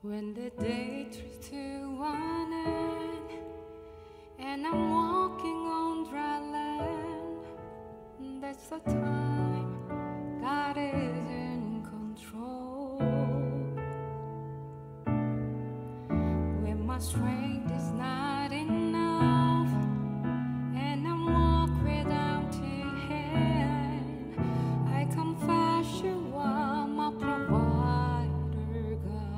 When the day turns to one end and I'm walking on dry land, that's the time God is in control. When my strength is not enough and I'm walk without your hand, I confess you are my provider, God.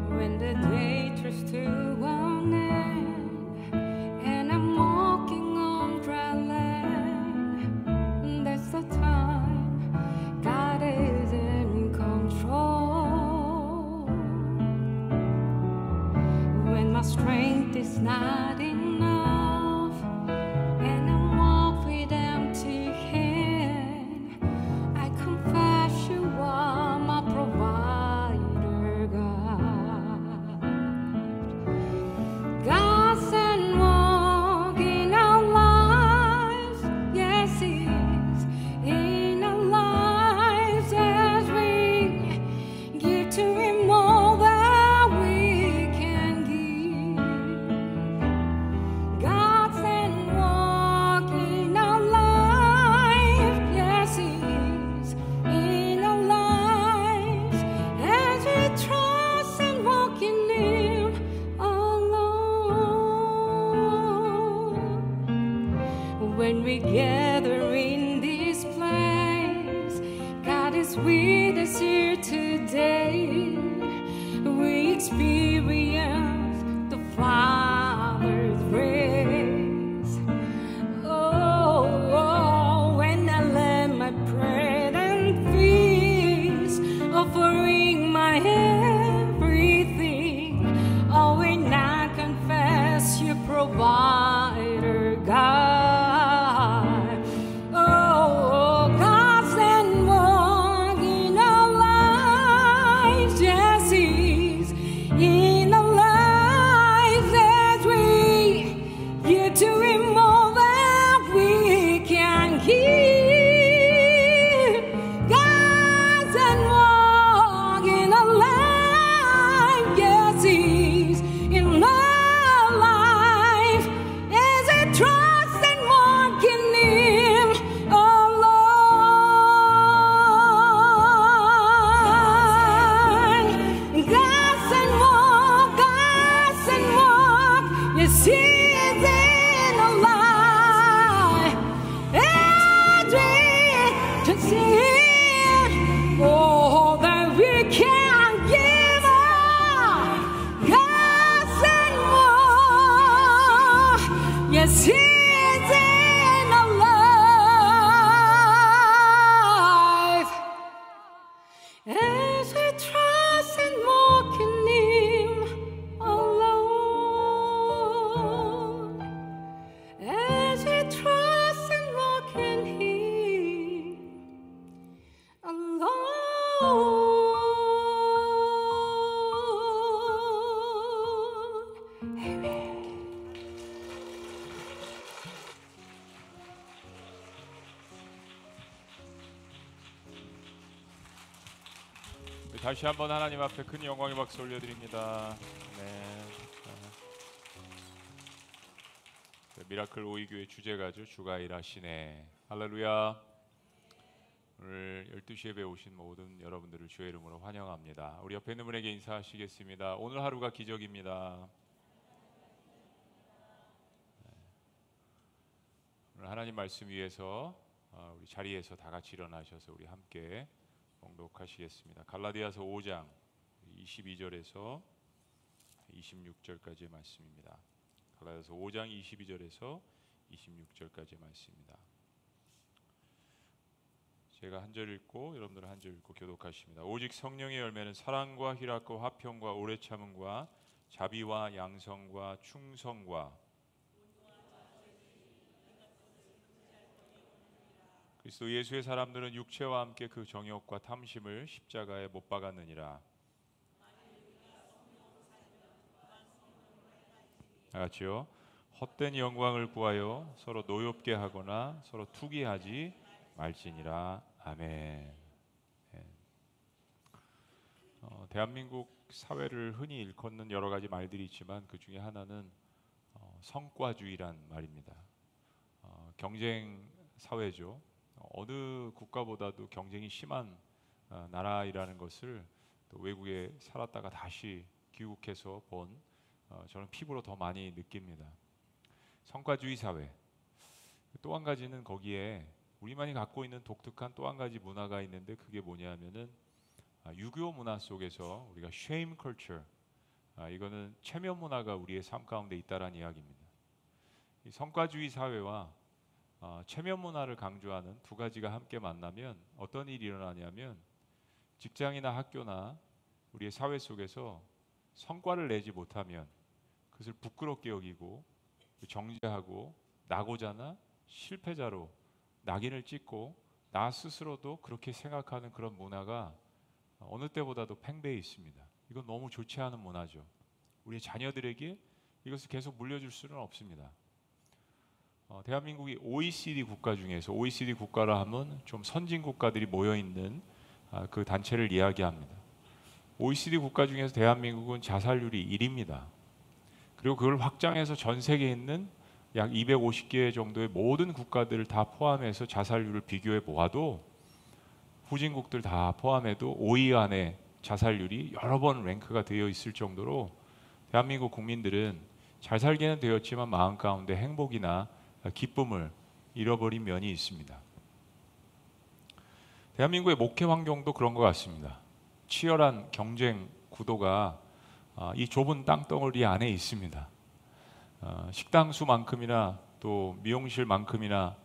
When the day turns to one end and I'm walking on dry land, that's the time God is in control. When my strength is not enough and I walk with empty hand, I confess you are my provider, God. God sent walk in our lives, yes, He is in our lives as we give to Him all that we can give. God sent walk in our lives, yes, He is in our lives as we trust and walk in Him alone. When we gather in this place, God is with us here today. We experience the Father's grace. Oh, when I lay my bread and feast, offering my everything, oh, when I confess you provider, God. Oh, God send walk in our lives, yes, He's in our lives as we give to Him all that we can give. God send walk in our lives, yes, He's in our life as I trust and walk in Him alone. God send walk, yes, He is in our life as we can see all that we can give up. God send walk, yes, He is in our life as we trust and walk in Him alone. As we trust and walk in Him alone. Amen. 다시 한번 하나님 앞에 큰 영광의 박수 올려드립니다. 미라클 오이교회 주제가죠. 주가 일하시네. 할렐루야. 오늘 12시 예배에 오신 모든 여러분들을 주의 이름으로 환영합니다. 우리 옆에 있는 분에게 인사하시겠습니다. 오늘 하루가 기적입니다. 오늘 하나님 말씀 위해서 우리 자리에서 다 같이 일어나셔서 우리 함께 봉독하시겠습니다. 갈라디아서 5장 22절에서 26절까지의 말씀입니다. 갈라디아서 5장 22절에서 26절까지의 말씀입니다. 제가 한 절 읽고 여러분들은 한 절 읽고 교독하십니다. 오직 성령의 열매는 사랑과 희락과 화평과 오래 참음과 자비와 양성과 충성과 그리스도 예수의 사람들은 육체와 함께 그 정욕과 탐심을 십자가에 못 박았느니라. 다 같이요. 헛된 영광을 구하여 서로 노엽게 하거나 서로 투기하지 말지니라. 아멘. 대한민국 사회를 흔히 일컫는 여러 가지 말들이 있지만 그 중에 하나는 성과주의란 말입니다. 경쟁 사회죠. 어느 국가보다도 경쟁이 심한 나라이라는 것을 또 외국에 살았다가 다시 귀국해서 본 저는 피부로 더 많이 느낍니다. 성과주의 사회. 또 한 가지는 거기에 우리만이 갖고 있는 독특한 또 한 가지 문화가 있는데 그게 뭐냐면은 유교 문화 속에서 우리가 shame culture, 이거는 체면 문화가 우리의 삶 가운데 있다라는 이야기입니다. 이 성과주의 사회와 체면 문화를 강조하는 두 가지가 함께 만나면 어떤 일이 일어나냐면 직장이나 학교나 우리의 사회 속에서 성과를 내지 못하면 그것을 부끄럽게 여기고 정죄하고 낙오자나 실패자로 낙인을 찍고 나 스스로도 그렇게 생각하는 그런 문화가 어느 때보다도 팽배해 있습니다. 이건 너무 좋지 않은 문화죠. 우리 자녀들에게 이것을 계속 물려줄 수는 없습니다. 대한민국이 OECD 국가 중에서 OECD 국가라 하면 좀 선진 국가들이 모여 있는 그 단체를 이야기합니다. OECD 국가 중에서 대한민국은 자살률이 1위입니다. 그리고 그걸 확장해서 전 세계에 있는 약 250개 정도의 모든 국가들을 다 포함해서 자살률을 비교해 보아도 후진국들 다 포함해도 5위 안에 자살률이 여러 번 랭크가 되어 있을 정도로 대한민국 국민들은 잘 살기는 되었지만 마음 가운데 행복이나 기쁨을 잃어버린 면이 있습니다. 대한민국의 목회 환경도 그런 것 같습니다. 치열한 경쟁 구도가 이 좁은 땅덩어리 안에 있습니다. 식당 수만큼이나 또 미용실만큼이나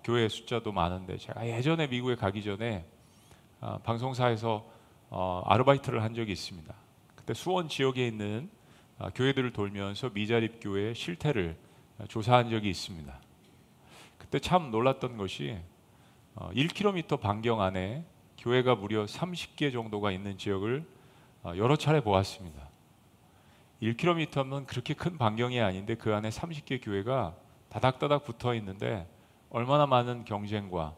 교회 숫자도 많은데 제가 예전에 미국에 가기 전에 방송사에서 아르바이트를 한 적이 있습니다. 그때 수원 지역에 있는 교회들을 돌면서 미자립 교회의 실태를 조사한 적이 있습니다. 그때 참 놀랐던 것이 1km 반경 안에 교회가 무려 30개 정도가 있는 지역을 여러 차례 보았습니다. 1km면 그렇게 큰 반경이 아닌데 그 안에 30개 교회가 다닥다닥 붙어 있는데 얼마나 많은 경쟁과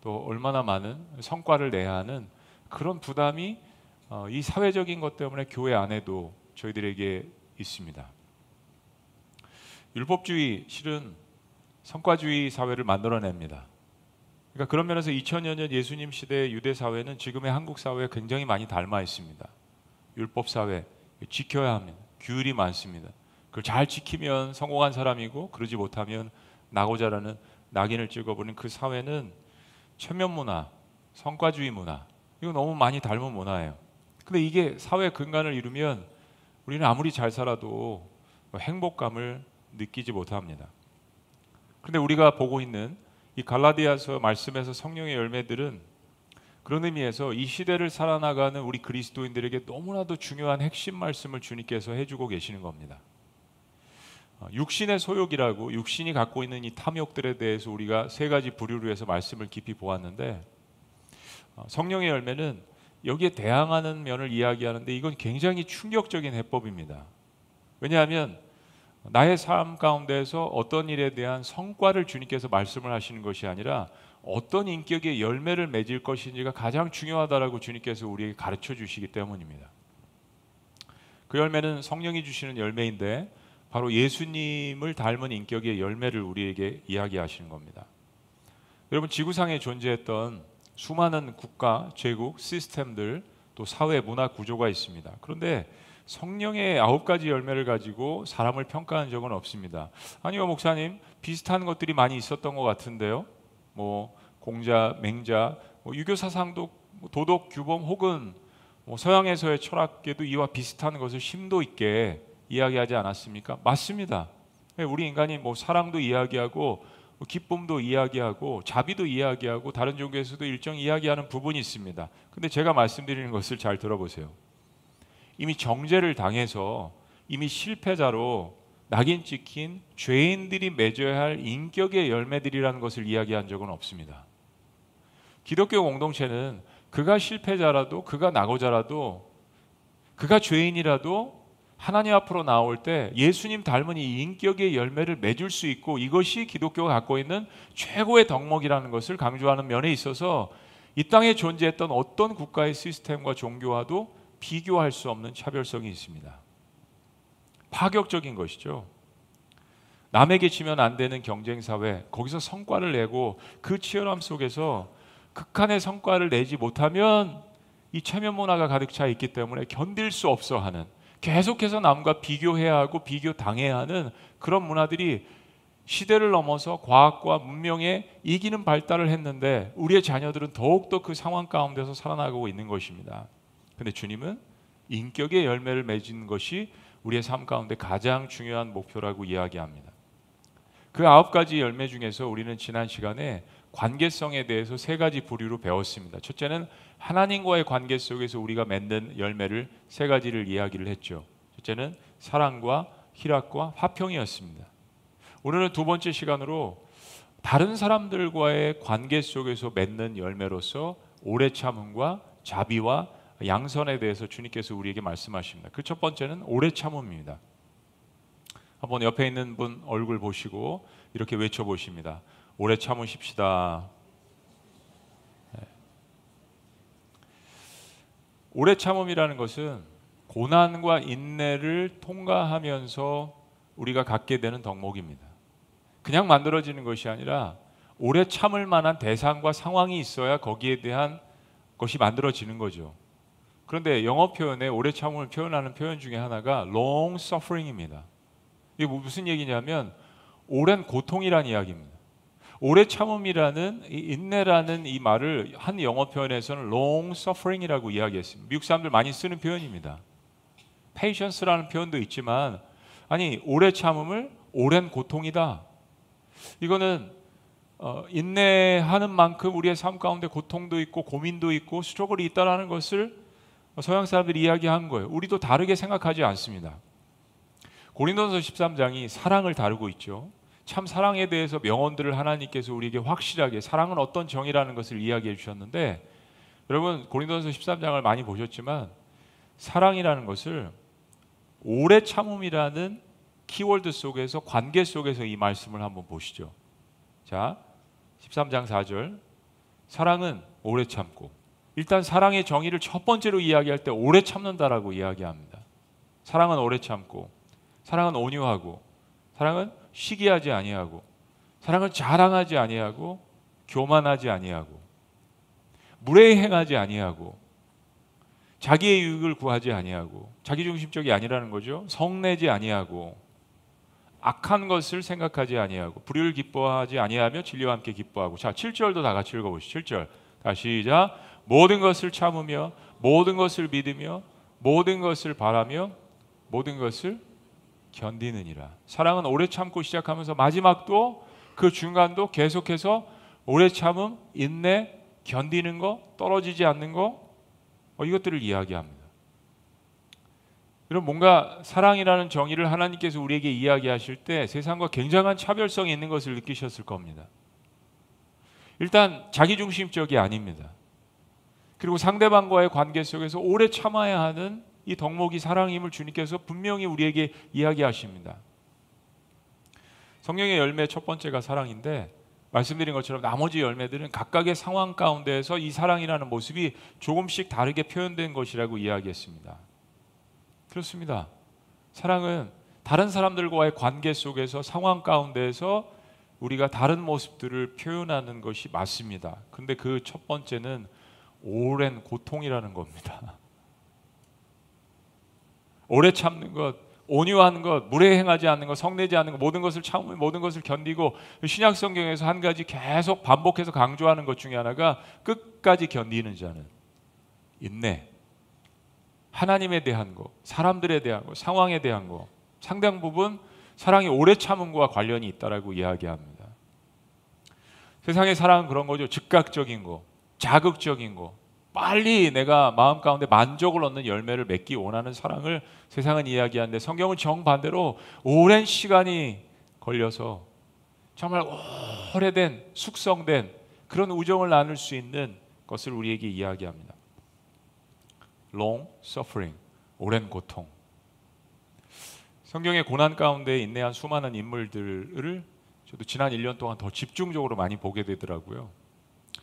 또 얼마나 많은 성과를 내야 하는 그런 부담이 이 사회적인 것 때문에 교회 안에도 저희들에게 있습니다. 율법주의 실은 성과주의 사회를 만들어냅니다. 그러니까 그런 면에서 2000여 년 예수님 시대의 유대 사회는 지금의 한국 사회에 굉장히 많이 닮아 있습니다. 율법 사회, 지켜야 합니다. 규율이 많습니다. 그걸 잘 지키면 성공한 사람이고 그러지 못하면 낙오자라는 낙인을 찍어버린 그 사회는 체면 문화, 성과주의 문화, 이거 너무 많이 닮은 문화예요. 근데 이게 사회 근간을 이루면 우리는 아무리 잘 살아도 행복감을 느끼지 못합니다. 그런데 우리가 보고 있는 이 갈라디아서 말씀에서 성령의 열매들은 그런 의미에서 이 시대를 살아나가는 우리 그리스도인들에게 너무나도 중요한 핵심 말씀을 주님께서 해주고 계시는 겁니다. 육신의 소욕이라고 육신이 갖고 있는 이 탐욕들에 대해서 우리가 세 가지 부류로 해서 말씀을 깊이 보았는데 성령의 열매는 여기에 대항하는 면을 이야기하는데 이건 굉장히 충격적인 해법입니다. 왜냐하면 나의 삶 가운데서 어떤 일에 대한 성과를 주님께서 말씀을 하시는 것이 아니라 어떤 인격의 열매를 맺을 것인지가 가장 중요하다라고 주님께서 우리에게 가르쳐 주시기 때문입니다. 그 열매는 성령이 주시는 열매인데 바로 예수님을 닮은 인격의 열매를 우리에게 이야기하시는 겁니다. 여러분, 지구상에 존재했던 수많은 국가, 제국, 시스템들, 또 사회, 문화 구조가 있습니다. 그런데 성령의 9가지 열매를 가지고 사람을 평가한 적은 없습니다. 아니요, 목사님, 비슷한 것들이 많이 있었던 것 같은데요. 공자, 맹자, 유교 사상도 도덕, 규범 혹은 서양에서의 철학계도 이와 비슷한 것을 심도 있게 이야기하지 않았습니까? 맞습니다. 우리 인간이 사랑도 이야기하고 기쁨도 이야기하고 자비도 이야기하고 다른 종교에서도 일정 이야기하는 부분이 있습니다. 근데 제가 말씀드리는 것을 잘 들어보세요. 이미 정죄를 당해서 이미 실패자로 낙인 찍힌 죄인들이 맺어야 할 인격의 열매들이라는 것을 이야기한 적은 없습니다. 기독교 공동체는 그가 실패자라도, 그가 낙오자라도, 그가 죄인이라도 하나님 앞으로 나올 때 예수님 닮은 이 인격의 열매를 맺을 수 있고, 이것이 기독교가 갖고 있는 최고의 덕목이라는 것을 강조하는 면에 있어서 이 땅에 존재했던 어떤 국가의 시스템과 종교와도 비교할 수 없는 차별성이 있습니다. 파격적인 것이죠. 남에게 지면 안 되는 경쟁사회, 거기서 성과를 내고 그 치열함 속에서 극한의 성과를 내지 못하면 이 체면 문화가 가득 차 있기 때문에 견딜 수 없어 하는, 계속해서 남과 비교해야 하고 비교당해야 하는 그런 문화들이 시대를 넘어서 과학과 문명에 이기는 발달을 했는데, 우리의 자녀들은 더욱더 그 상황 가운데서 살아나가고 있는 것입니다. 그런데 주님은 인격의 열매를 맺는 것이 우리의 삶 가운데 가장 중요한 목표라고 이야기합니다. 그 9가지 열매 중에서 우리는 지난 시간에 관계성에 대해서 3가지 부류로 배웠습니다. 첫째는 하나님과의 관계 속에서 우리가 맺는 열매를 3가지를 이야기를 했죠. 첫째는 사랑과 희락과 화평이었습니다. 오늘은 2번째 시간으로 다른 사람들과의 관계 속에서 맺는 열매로서 오래 참음과 자비와 양선에 대해서 주님께서 우리에게 말씀하십니다. 그 첫 번째는 오래 참음입니다. 한번 옆에 있는 분 얼굴 보시고 이렇게 외쳐보십니다. 오래 참으십시다. 오래 참음이라는 것은 고난과 인내를 통과하면서 우리가 갖게 되는 덕목입니다. 그냥 만들어지는 것이 아니라 오래 참을 만한 대상과 상황이 있어야 거기에 대한 것이 만들어지는 거죠. 그런데 영어 표현에 오래 참음을 표현하는 표현 중에 하나가 long suffering입니다. 이게 무슨 얘기냐면 오랜 고통이라는 이야기입니다. 오래 참음이라는 이 인내라는 이 말을 한 영어 표현에서는 long suffering이라고 이야기했습니다. 미국 사람들 많이 쓰는 표현입니다. patience라는 표현도 있지만, 아니 오래 참음을 오랜 고통이다. 이거는 인내하는 만큼 우리의 삶 가운데 고통도 있고 고민도 있고 스트러글이 있다라는 것을 서양 사람들이 이야기한 거예요. 우리도 다르게 생각하지 않습니다. 고린도전서 13장이 사랑을 다루고 있죠. 참 사랑에 대해서 명언들을 하나님께서 우리에게 확실하게, 사랑은 어떤 정의라는 것을 이야기해 주셨는데, 여러분 고린도전서 13장을 많이 보셨지만 사랑이라는 것을 오래 참음이라는 키워드 속에서, 관계 속에서 이 말씀을 한번 보시죠. 자, 13장 4절, 사랑은 오래 참고, 일단 사랑의 정의를 첫 번째로 이야기할 때 오래 참는다라고 이야기합니다. 사랑은 오래 참고, 사랑은 온유하고, 사랑은 시기하지 아니하고, 사랑은 자랑하지 아니하고, 교만하지 아니하고, 무례행하지 아니하고, 자기의 유익을 구하지 아니하고, 자기중심적이 아니라는 거죠. 성내지 아니하고, 악한 것을 생각하지 아니하고, 불의를 기뻐하지 아니하며 진리와 함께 기뻐하고. 자, 7절도 다 같이 읽어보시죠. 7절 다시 시작. 모든 것을 참으며, 모든 것을 믿으며, 모든 것을 바라며, 모든 것을 견디느니라. 사랑은 오래 참고 시작하면서 마지막도, 그 중간도 계속해서 오래 참음, 인내, 견디는 거, 떨어지지 않는 거, 이것들을 이야기합니다. 그럼 뭔가 사랑이라는 정의를 하나님께서 우리에게 이야기하실 때 세상과 굉장한 차별성이 있는 것을 느끼셨을 겁니다. 일단 자기중심적이 아닙니다. 그리고 상대방과의 관계 속에서 오래 참아야 하는 이 덕목이 사랑임을 주님께서 분명히 우리에게 이야기하십니다. 성령의 열매 첫 번째가 사랑인데, 말씀드린 것처럼 나머지 열매들은 각각의 상황 가운데에서 이 사랑이라는 모습이 조금씩 다르게 표현된 것이라고 이야기했습니다. 그렇습니다. 사랑은 다른 사람들과의 관계 속에서, 상황 가운데에서 우리가 다른 모습들을 표현하는 것이 맞습니다. 그런데 그 첫 번째는 오랜 고통이라는 겁니다. 오래 참는 것, 온유한 것, 무례행하지 않는 것, 성내지 않는 것, 모든 것을 참으며 모든 것을 견디고, 신약 성경에서 한 가지 계속 반복해서 강조하는 것 중에 하나가 끝까지 견디는 자는 인내. 하나님에 대한 것, 사람들에 대한 것, 상황에 대한 것, 상당 부분 사랑이 오래 참음과 관련이 있다라고 이야기합니다. 세상의 사랑은 그런 거죠. 즉각적인 거, 자극적인 거, 빨리 내가 마음 가운데 만족을 얻는 열매를 맺기 원하는 사랑을 세상은 이야기하는데, 성경은 정반대로 오랜 시간이 걸려서 정말 오래된 숙성된 그런 우정을 나눌 수 있는 것을 우리에게 이야기합니다. long suffering, 오랜 고통. 성경의 고난 가운데 인내한 수많은 인물들을 저도 지난 1년 동안 더 집중적으로 많이 보게 되더라고요.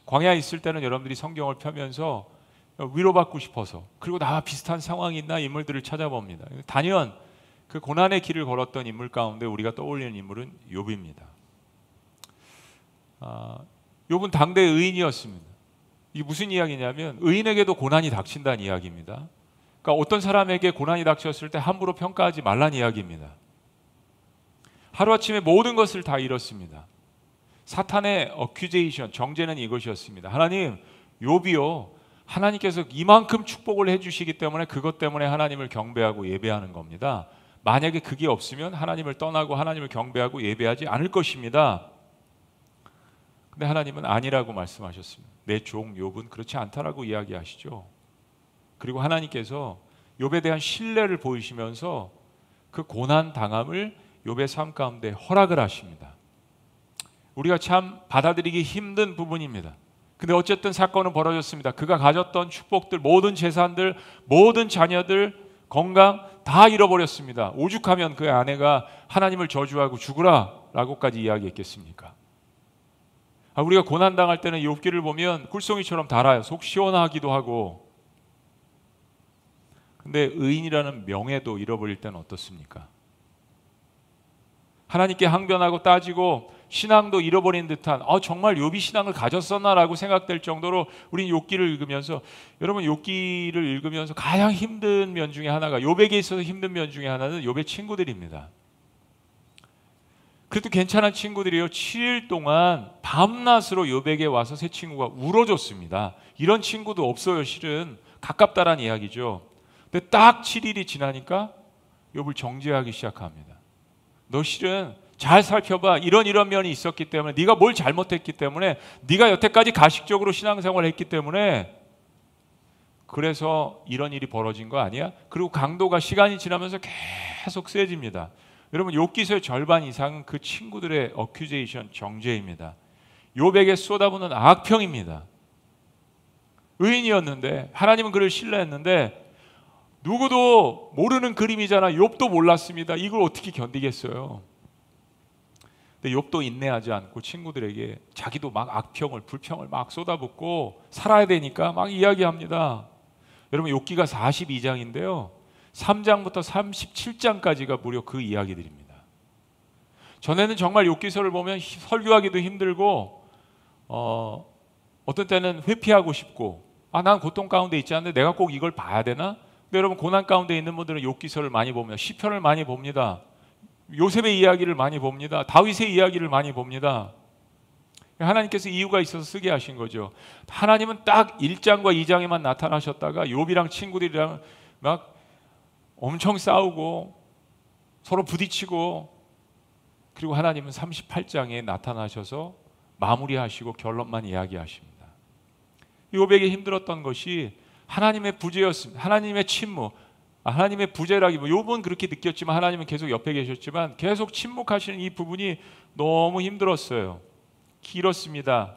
광야에 있을 때는 여러분들이 성경을 펴면서 위로받고 싶어서, 그리고 나와 비슷한 상황이 있나 인물들을 찾아봅니다. 단연 그 고난의 길을 걸었던 인물 가운데 우리가 떠올리는 인물은 욥입니다. 욥은 당대 의인이었습니다. 이게 무슨 이야기냐면 의인에게도 고난이 닥친다는 이야기입니다. 그러니까 어떤 사람에게 고난이 닥쳤을 때 함부로 평가하지 말라는 이야기입니다. 하루아침에 모든 것을 다 잃었습니다. 사탄의 어큐제이션, 정죄는 이것이었습니다. 하나님, 욥이요, 하나님께서 이만큼 축복을 해주시기 때문에 그것 때문에 하나님을 경배하고 예배하는 겁니다. 만약에 그게 없으면 하나님을 떠나고 하나님을 경배하고 예배하지 않을 것입니다. 근데 하나님은 아니라고 말씀하셨습니다. 내 종 욥은 그렇지 않다라고 이야기하시죠. 그리고 하나님께서 욥에 대한 신뢰를 보이시면서 그 고난 당함을 욥의 삶 가운데 허락을 하십니다. 우리가 참 받아들이기 힘든 부분입니다. 근데 어쨌든 사건은 벌어졌습니다. 그가 가졌던 축복들, 모든 재산들, 모든 자녀들, 건강 다 잃어버렸습니다. 오죽하면 그 아내가 하나님을 저주하고 죽으라 라고까지 이야기했겠습니까? 우리가 고난당할 때는 욥기를 보면 꿀송이처럼 달아요. 속 시원하기도 하고. 근데 의인이라는 명예도 잃어버릴 때는 어떻습니까? 하나님께 항변하고 따지고 신앙도 잃어버린 듯한 정말 욥이 신앙을 가졌었나라고 생각될 정도로 우리는 욥기를 읽으면서, 여러분 욥기를 읽으면서 가장 힘든 면 중에 하나가, 욥에게 있어서 힘든 면 중에 하나는 욥의 친구들입니다. 그래도 괜찮은 친구들이요, 7일 동안 밤낮으로 욥에게 와서 세 친구가 울어줬습니다. 이런 친구도 없어요. 실은 가깝다란 이야기죠. 근데 딱 7일이 지나니까 욥을 정죄하기 시작합니다. 너 실은 잘 살펴봐. 이런 면이 있었기 때문에, 네가 뭘 잘못했기 때문에, 네가 여태까지 가식적으로 신앙생활을 했기 때문에 그래서 이런 일이 벌어진 거 아니야? 그리고 강도가 시간이 지나면서 계속 세집니다. 여러분 욥기서의 절반 이상은 그 친구들의 어큐제이션, 정죄입니다. 욥에게 쏟아부는 악평입니다. 의인이었는데, 하나님은 그를 신뢰했는데 누구도 모르는 그림이잖아. 욥도 몰랐습니다. 이걸 어떻게 견디겠어요? 근데 욥도 인내하지 않고 친구들에게 자기도 막 악평을, 불평을 막 쏟아붓고 살아야 되니까 막 이야기합니다. 여러분 욥기가 42장인데요. 3장부터 37장까지가 무려 그 이야기들입니다. 전에는 정말 욥기서를 보면 설교하기도 힘들고 어떤 때는 회피하고 싶고, 난 고통 가운데 있지 않는데 내가 꼭 이걸 봐야 되나? 근데 여러분 고난 가운데 있는 분들은 욥기서를 많이 봅니다. 시편을 많이 봅니다. 요셉의 이야기를 많이 봅니다. 다윗의 이야기를 많이 봅니다. 하나님께서 이유가 있어서 쓰게 하신 거죠. 하나님은 딱 1장과 2장에만 나타나셨다가 욥이랑 친구들이랑 막 엄청 싸우고 서로 부딪히고, 그리고 하나님은 38장에 나타나셔서 마무리하시고 결론만 이야기하십니다. 욥에게 힘들었던 것이 하나님의 부재였습니다. 하나님의 침묵, 하나님의 부재라기보다, 욥은 그렇게 느꼈지만 하나님은 계속 옆에 계셨지만 계속 침묵하시는 이 부분이 너무 힘들었어요. 길었습니다.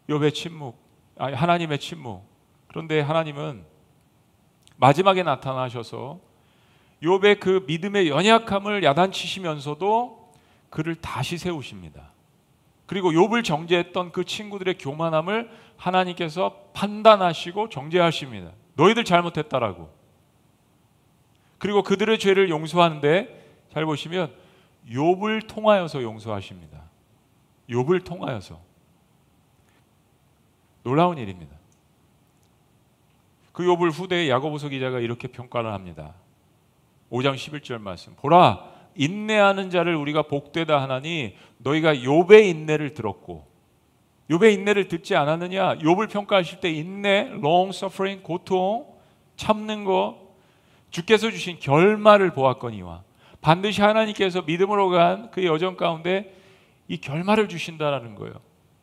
욥의 침묵, 하나님의 침묵. 그런데 하나님은 마지막에 나타나셔서 욥의 그 믿음의 연약함을 야단치시면서도 그를 다시 세우십니다. 그리고 욥을 정죄했던 그 친구들의 교만함을 하나님께서 판단하시고 정죄하십니다. 너희들 잘못했다라고. 그리고 그들의 죄를 용서하는데, 잘 보시면 욥을 통하여서 용서하십니다. 욥을 통하여서. 놀라운 일입니다. 그 욥을 후대에 야고보서 기자가 이렇게 평가를 합니다. 5장 11절 말씀. 보라, 인내하는 자를 우리가 복되다 하나니 너희가 욥의 인내를 들었고. 욥의 인내를 듣지 않았느냐? 욥을 평가하실 때 인내, long suffering, 고통, 참는 거, 주께서 주신 결말을 보았거니와 반드시 하나님께서 믿음으로 간 그 여정 가운데 이 결말을 주신다라는 거예요.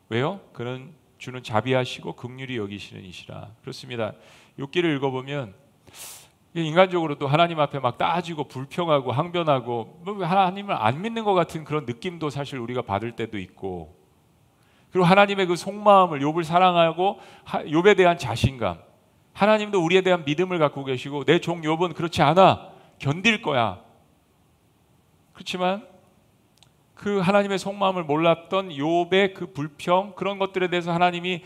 왜요? 그는 주는 자비하시고 긍휼히 여기시는 이시라. 그렇습니다. 욥기를 읽어보면 인간적으로도 하나님 앞에 막 따지고 불평하고 항변하고 하나님을 안 믿는 것 같은 그런 느낌도 사실 우리가 받을 때도 있고, 그리고 하나님의 그 속마음을, 욥을 사랑하고 욥에 대한 자신감, 하나님도 우리에 대한 믿음을 갖고 계시고 내 종 욥은 그렇지 않아, 견딜 거야. 그렇지만 그 하나님의 속마음을 몰랐던 욥의 그 불평, 그런 것들에 대해서 하나님이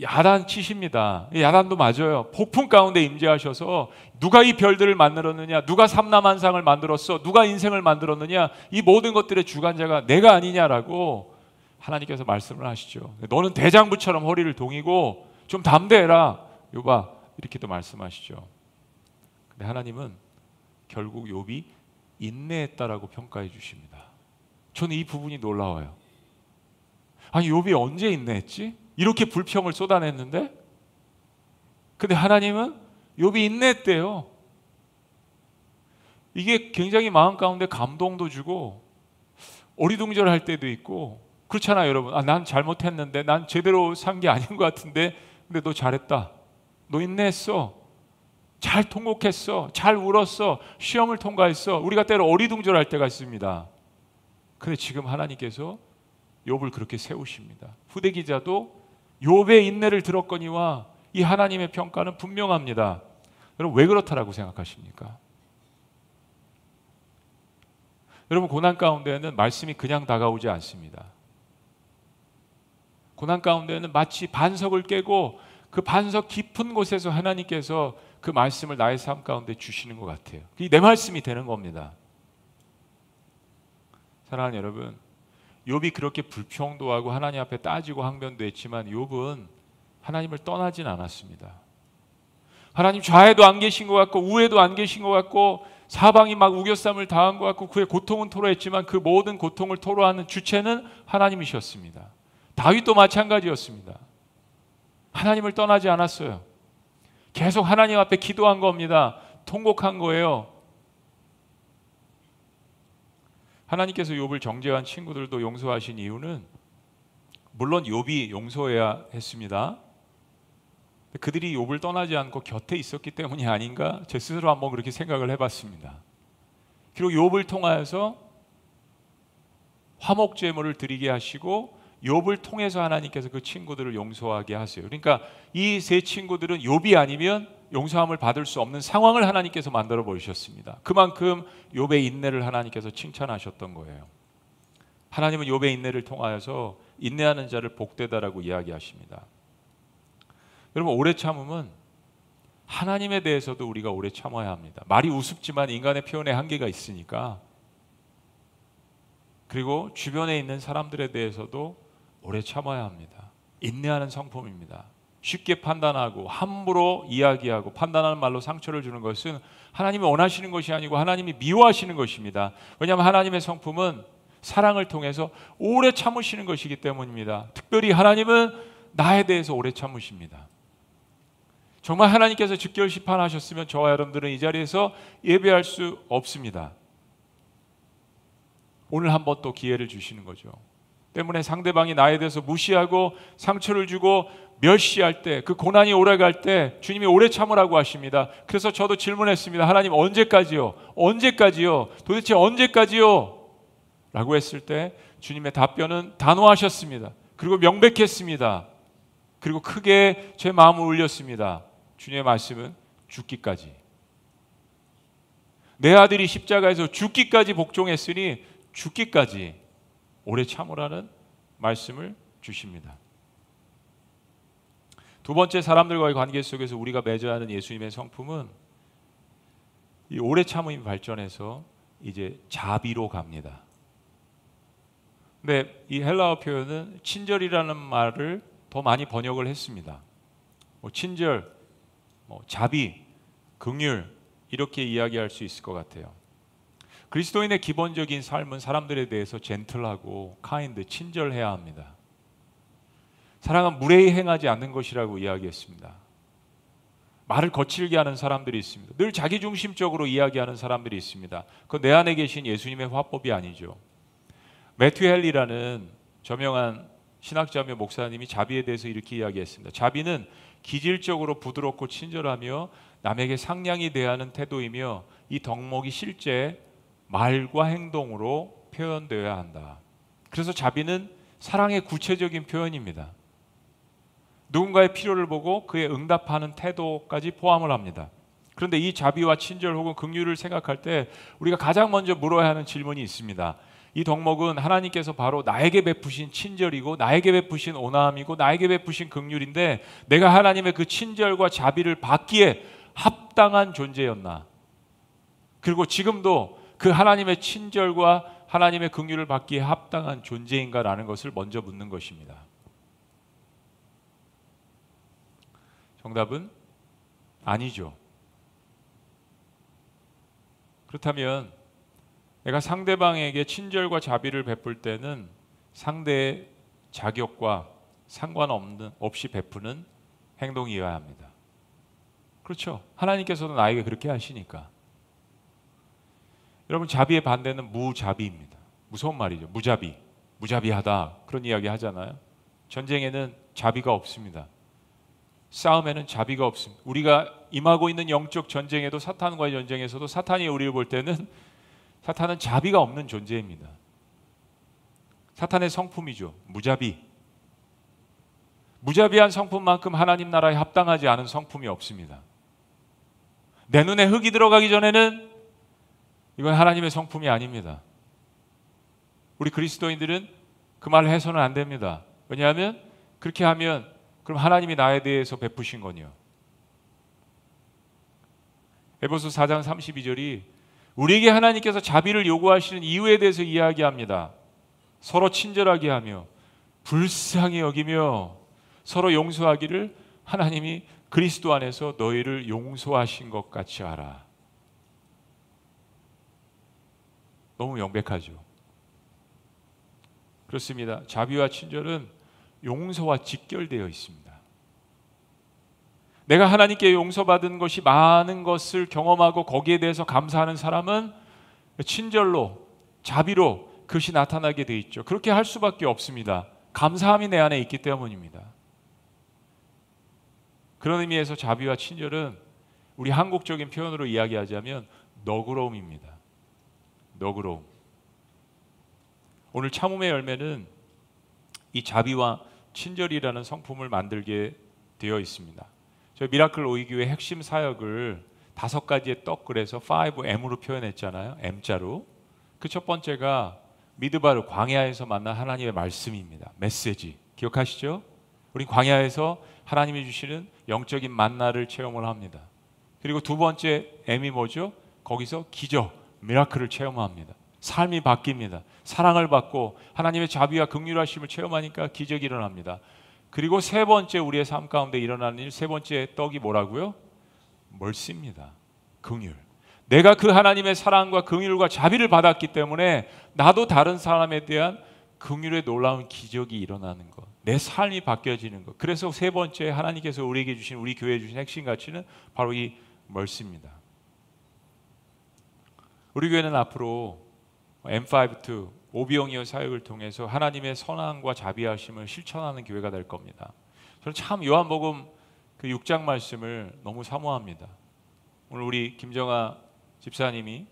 야단치십니다. 야단도 맞아요. 폭풍 가운데 임재하셔서 누가 이 별들을 만들었느냐, 누가 삼라만상을 만들었어, 누가 인생을 만들었느냐, 이 모든 것들의 주관자가 내가 아니냐라고 하나님께서 말씀을 하시죠. 너는 대장부처럼 허리를 동이고 좀 담대해라 욥아, 이렇게 또 말씀하시죠. 근데 하나님은 결국 욥이 인내했다라고 평가해 주십니다. 저는 이 부분이 놀라워요. 아니 욥이 언제 인내했지? 이렇게 불평을 쏟아냈는데, 근데 하나님은 욥이 인내했대요. 이게 굉장히 마음 가운데 감동도 주고 어리둥절할 때도 있고 그렇잖아요 여러분. 난 잘못했는데, 난 제대로 산 게 아닌 것 같은데, 근데 너 잘했다, 너 인내했어, 잘 통곡했어, 잘 울었어, 시험을 통과했어. 우리가 때로 어리둥절할 때가 있습니다. 근데 지금 하나님께서 욥을 그렇게 세우십니다. 후대 기자도 욥의 인내를 들었거니와 이 하나님의 평가는 분명합니다. 여러분 왜 그렇다라고 생각하십니까? 여러분 고난 가운데에는 말씀이 그냥 다가오지 않습니다. 고난 가운데에는 마치 반석을 깨고 그 반석 깊은 곳에서 하나님께서 그 말씀을 나의 삶 가운데 주시는 것 같아요. 그게 내 말씀이 되는 겁니다. 사랑하는 여러분, 욥이 그렇게 불평도 하고 하나님 앞에 따지고 항변도 했지만 욥은 하나님을 떠나진 않았습니다. 하나님 좌에도 안 계신 것 같고 우에도 안 계신 것 같고 사방이 막 우겨쌈을 당한 것 같고 그의 고통은 토로했지만 그 모든 고통을 토로하는 주체는 하나님이셨습니다. 다윗도 마찬가지였습니다. 하나님을 떠나지 않았어요. 계속 하나님 앞에 기도한 겁니다. 통곡한 거예요. 하나님께서 욥을 정죄한 친구들도 용서하신 이유는 물론 욥이 용서해야 했습니다. 그들이 욥을 떠나지 않고 곁에 있었기 때문이 아닌가, 제 스스로 한번 그렇게 생각을 해봤습니다. 그리고 욥을 통하여서 화목 제물을 드리게 하시고 욥을 통해서 하나님께서 그 친구들을 용서하게 하세요. 그러니까 이 세 친구들은 욥이 아니면 용서함을 받을 수 없는 상황을 하나님께서 만들어 버리셨습니다. 그만큼 욥의 인내를 하나님께서 칭찬하셨던 거예요. 하나님은 욥의 인내를 통하여서 인내하는 자를 복되다라고 이야기하십니다. 여러분 오래 참음은 하나님에 대해서도 우리가 오래 참아야 합니다. 말이 우습지만 인간의 표현에 한계가 있으니까. 그리고 주변에 있는 사람들에 대해서도 오래 참아야 합니다. 인내하는 성품입니다. 쉽게 판단하고 함부로 이야기하고 판단하는 말로 상처를 주는 것은 하나님이 원하시는 것이 아니고 하나님이 미워하시는 것입니다. 왜냐하면 하나님의 성품은 사랑을 통해서 오래 참으시는 것이기 때문입니다. 특별히 하나님은 나에 대해서 오래 참으십니다. 정말 하나님께서 즉결심판하셨으면 저와 여러분들은 이 자리에서 예배할 수 없습니다. 오늘 한번 또 기회를 주시는 거죠. 때문에 상대방이 나에 대해서 무시하고 상처를 주고 멸시할 때, 그 고난이 오래갈 때 주님이 오래 참으라고 하십니다. 그래서 저도 질문했습니다. 하나님 언제까지요? 언제까지요? 도대체 언제까지요? 라고 했을 때 주님의 답변은 단호하셨습니다. 그리고 명백했습니다. 그리고 크게 제 마음을 울렸습니다. 주님의 말씀은 죽기까지. 내 아들이 십자가에서 죽기까지 복종했으니 죽기까지 오래 참으라는 말씀을 주십니다. 두 번째, 사람들과의 관계 속에서 우리가 맺어야 하는 예수님의 성품은 이 오래 참음이 발전해서 이제 자비로 갑니다. 근데 이 헬라어 표현은 친절이라는 말을 더 많이 번역을 했습니다. 친절, 자비, 긍휼 이렇게 이야기할 수 있을 것 같아요. 그리스도인의 기본적인 삶은 사람들에 대해서 젠틀하고 카인드, 친절해야 합니다. 사랑은 무례히 행하지 않는 것이라고 이야기했습니다. 말을 거칠게 하는 사람들이 있습니다. 늘 자기중심적으로 이야기하는 사람들이 있습니다. 그건 내 안에 계신 예수님의 화법이 아니죠. 매튜 헨리라는 저명한 신학자며 목사님이 자비에 대해서 이렇게 이야기했습니다. 자비는 기질적으로 부드럽고 친절하며 남에게 상냥히 대하는 태도이며 이 덕목이 실제 말과 행동으로 표현되어야 한다. 그래서 자비는 사랑의 구체적인 표현입니다. 누군가의 필요를 보고 그에 응답하는 태도까지 포함을 합니다. 그런데 이 자비와 친절 혹은 긍휼을 생각할 때 우리가 가장 먼저 물어야 하는 질문이 있습니다. 이 덕목은 하나님께서 바로 나에게 베푸신 친절이고 나에게 베푸신 온화함이고 나에게 베푸신 긍휼인데 내가 하나님의 그 친절과 자비를 받기에 합당한 존재였나? 그리고 지금도 그 하나님의 친절과 하나님의 긍휼을 받기에 합당한 존재인가라는 것을 먼저 묻는 것입니다. 정답은 아니죠. 그렇다면 내가 상대방에게 친절과 자비를 베풀 때는 상대의 자격과 상관없이 베푸는 행동이어야 합니다. 그렇죠. 하나님께서도 나에게 그렇게 하시니까. 여러분, 자비의 반대는 무자비입니다. 무서운 말이죠. 무자비. 무자비하다. 그런 이야기 하잖아요. 전쟁에는 자비가 없습니다. 싸움에는 자비가 없습니다. 우리가 임하고 있는 영적 전쟁에도 사탄과의 전쟁에서도 사탄이 우리를 볼 때는 사탄은 자비가 없는 존재입니다. 사탄의 성품이죠. 무자비. 무자비한 성품만큼 하나님 나라에 합당하지 않은 성품이 없습니다. 내 눈에 흙이 들어가기 전에는 이건 하나님의 성품이 아닙니다. 우리 그리스도인들은 그 말을 해서는 안 됩니다. 왜냐하면 그렇게 하면 그럼 하나님이 나에 대해서 베푸신 거니요. 에베소 4장 32절이 우리에게 하나님께서 자비를 요구하시는 이유에 대해서 이야기합니다. 서로 친절하게 하며 불쌍히 여기며 서로 용서하기를 하나님이 그리스도 안에서 너희를 용서하신 것 같이 하라. 너무 명백하죠. 그렇습니다. 자비와 친절은 용서와 직결되어 있습니다. 내가 하나님께 용서받은 것이 많은 것을 경험하고 거기에 대해서 감사하는 사람은 친절로, 자비로 그것이 나타나게 돼 있죠. 그렇게 할 수밖에 없습니다. 감사함이 내 안에 있기 때문입니다. 그런 의미에서 자비와 친절은 우리 한국적인 표현으로 이야기하자면 너그러움입니다. 너그러움. 오늘 참음의 열매는 이 자비와 친절이라는 성품을 만들게 되어 있습니다. 저희 미라클 오이교회 핵심 사역을 5가지의 떡 그래서 5M으로 표현했잖아요. M자로. 그 첫 번째가 미드바르 광야에서 만난 하나님의 말씀입니다. 메시지. 기억하시죠? 우리 광야에서 하나님이 주시는 영적인 만나를 체험을 합니다. 그리고 두 번째 M이 뭐죠? 거기서 기적, 미라클을 체험합니다. 삶이 바뀝니다. 사랑을 받고 하나님의 자비와 긍휼하심을 체험하니까 기적이 일어납니다. 그리고 세 번째 우리의 삶 가운데 일어나는 일, 세 번째 떡이 뭐라고요? 멀씨입니다. 긍휼. 내가 그 하나님의 사랑과 긍휼과 자비를 받았기 때문에 나도 다른 사람에 대한 긍휼의 놀라운 기적이 일어나는 것, 내 삶이 바뀌어지는 것. 그래서 세 번째 하나님께서 우리에게 주신, 우리 교회에 주신 핵심 가치는 바로 이 멀씨입니다. 우리 교회는 앞으로 M5-2 오비영이어 사역을 통해서 하나님의 선함과 자비하심을 실천하는 교회가 될 겁니다. 저는 참 요한복음 그 6장 말씀을 너무 사모합니다. 오늘 우리 김정아 집사님이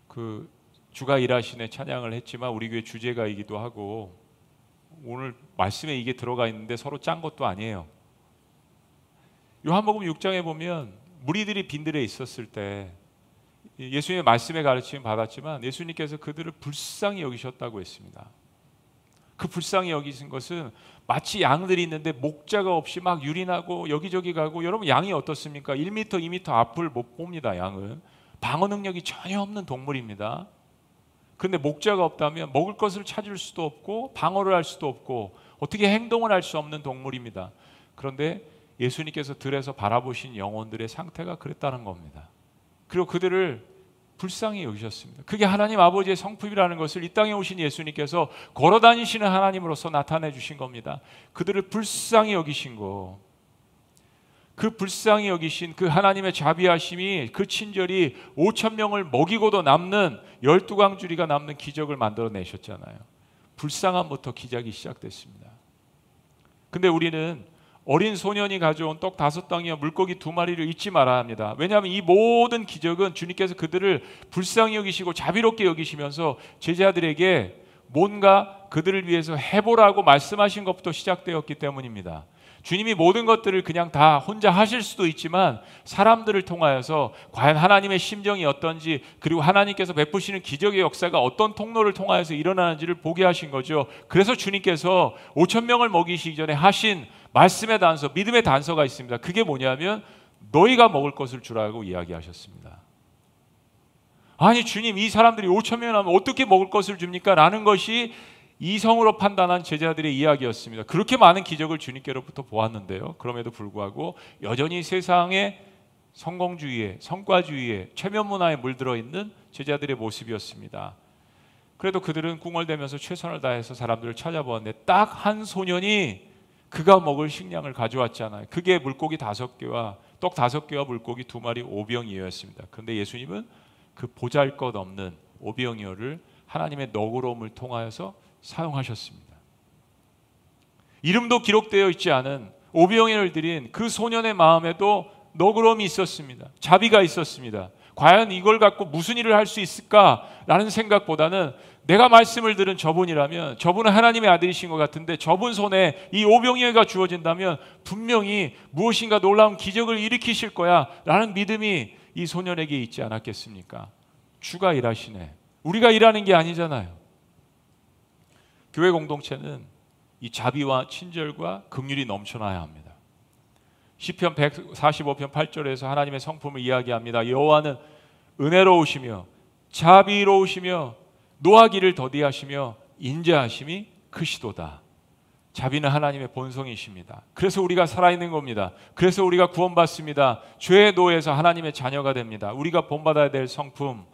그 주가 일하시네 찬양을 했지만 우리 교회 주제가이기도 하고 오늘 말씀에 이게 들어가 있는데 서로 짠 것도 아니에요. 요한복음 6장에 보면 무리들이 빈들에 있었을 때 예수님의 말씀에 가르침을 받았지만 예수님께서 그들을 불쌍히 여기셨다고 했습니다. 그 불쌍히 여기신 것은 마치 양들이 있는데 목자가 없이 막 유린하고 여기저기 가고, 여러분 양이 어떻습니까? 1m, 2m 앞을 못 봅니다. 양은 방어 능력이 전혀 없는 동물입니다. 그런데 목자가 없다면 먹을 것을 찾을 수도 없고 방어를 할 수도 없고 어떻게 행동을 할 수 없는 동물입니다. 그런데 예수님께서 들에서 바라보신 영혼들의 상태가 그랬다는 겁니다. 그리고 그들을 불쌍히 여기셨습니다. 그게 하나님 아버지의 성품이라는 것을 이 땅에 오신 예수님께서 걸어다니시는 하나님으로서 나타내 주신 겁니다. 그들을 불쌍히 여기신 거, 그 불쌍히 여기신 그 하나님의 자비하심이, 그 친절이 5,000명을 먹이고도 남는 12광주리가 남는 기적을 만들어내셨잖아요. 불쌍함부터 기적이 시작됐습니다. 근데 우리는 어린 소년이 가져온 떡 5덩이와 물고기 2마리를 잊지 말아야 합니다. 왜냐하면 이 모든 기적은 주님께서 그들을 불쌍히 여기시고 자비롭게 여기시면서 제자들에게 뭔가 그들을 위해서 해보라고 말씀하신 것부터 시작되었기 때문입니다. 주님이 모든 것들을 그냥 다 혼자 하실 수도 있지만 사람들을 통하여서 과연 하나님의 심정이 어떤지, 그리고 하나님께서 베푸시는 기적의 역사가 어떤 통로를 통하여서 일어나는지를 보게 하신 거죠. 그래서 주님께서 5천 명을 먹이시기 전에 하신 말씀의 단서, 믿음의 단서가 있습니다. 그게 뭐냐면 너희가 먹을 것을 주라고 이야기하셨습니다. 아니 주님, 이 사람들이 5천 명이 나면 어떻게 먹을 것을 줍니까? 라는 것이 이성으로 판단한 제자들의 이야기였습니다. 그렇게 많은 기적을 주님께로부터 보았는데요, 그럼에도 불구하고 여전히 세상의 성공주의에, 성과주의에, 최면문화에 물들어 있는 제자들의 모습이었습니다. 그래도 그들은 궁얼대면서 최선을 다해서 사람들을 찾아보았는데 딱 한 소년이 그가 먹을 식량을 가져왔잖아요. 그게 물고기 5개와 떡 5개와 물고기 2마리 5병이었습니다. 그런데 예수님은 그 보잘것없는 오병이어를 하나님의 너그러움을 통하여서 사용하셨습니다. 이름도 기록되어 있지 않은 오병이어를 드린 그 소년의 마음에도 너그러움이 있었습니다. 자비가 있었습니다. 과연 이걸 갖고 무슨 일을 할 수 있을까라는 생각보다는 내가 말씀을 들은 저분이라면, 저분은 하나님의 아들이신 것 같은데 저분 손에 이 오병이어가 주어진다면 분명히 무엇인가 놀라운 기적을 일으키실 거야 라는 믿음이 이 소년에게 있지 않았겠습니까? 주가 일하시네. 우리가 일하는 게 아니잖아요. 교회 공동체는 이 자비와 친절과 긍휼이 넘쳐나야 합니다. 시편 145편 8절에서 하나님의 성품을 이야기합니다. 여호와는 은혜로우시며 자비로우시며 노하기를 더디하시며 인자하심이 크시도다. 자비는 하나님의 본성이십니다. 그래서 우리가 살아있는 겁니다. 그래서 우리가 구원받습니다. 죄의 노예에서 하나님의 자녀가 됩니다. 우리가 본받아야 될 성품.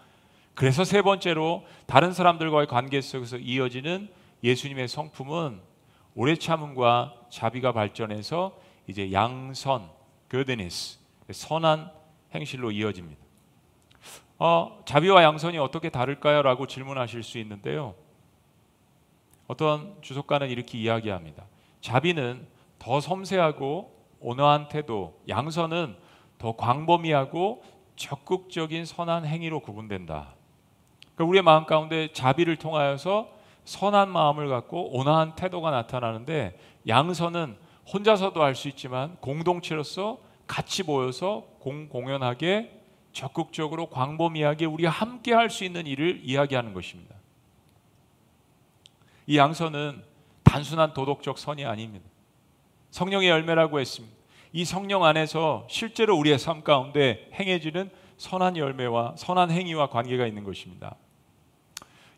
그래서 세 번째로 다른 사람들과의 관계 속에서 이어지는 예수님의 성품은 오래 참음과 자비가 발전해서 이제 양선, goodness, 선한 행실로 이어집니다. 자비와 양선이 어떻게 다를까요? 라고 질문하실 수 있는데요, 어떤 주석가는 이렇게 이야기합니다. 자비는 더 섬세하고 온화한 태도, 양선은 더 광범위하고 적극적인 선한 행위로 구분된다. 그러니까 우리의 마음 가운데 자비를 통하여서 선한 마음을 갖고 온화한 태도가 나타나는데, 양선은 혼자서도 할 수 있지만 공동체로서 같이 모여서 공연하게 적극적으로 광범위하게 우리가 함께 할 수 있는 일을 이야기하는 것입니다. 이 양선은 단순한 도덕적 선이 아닙니다. 성령의 열매라고 했습니다. 이 성령 안에서 실제로 우리의 삶 가운데 행해지는 선한 열매와 선한 행위와 관계가 있는 것입니다.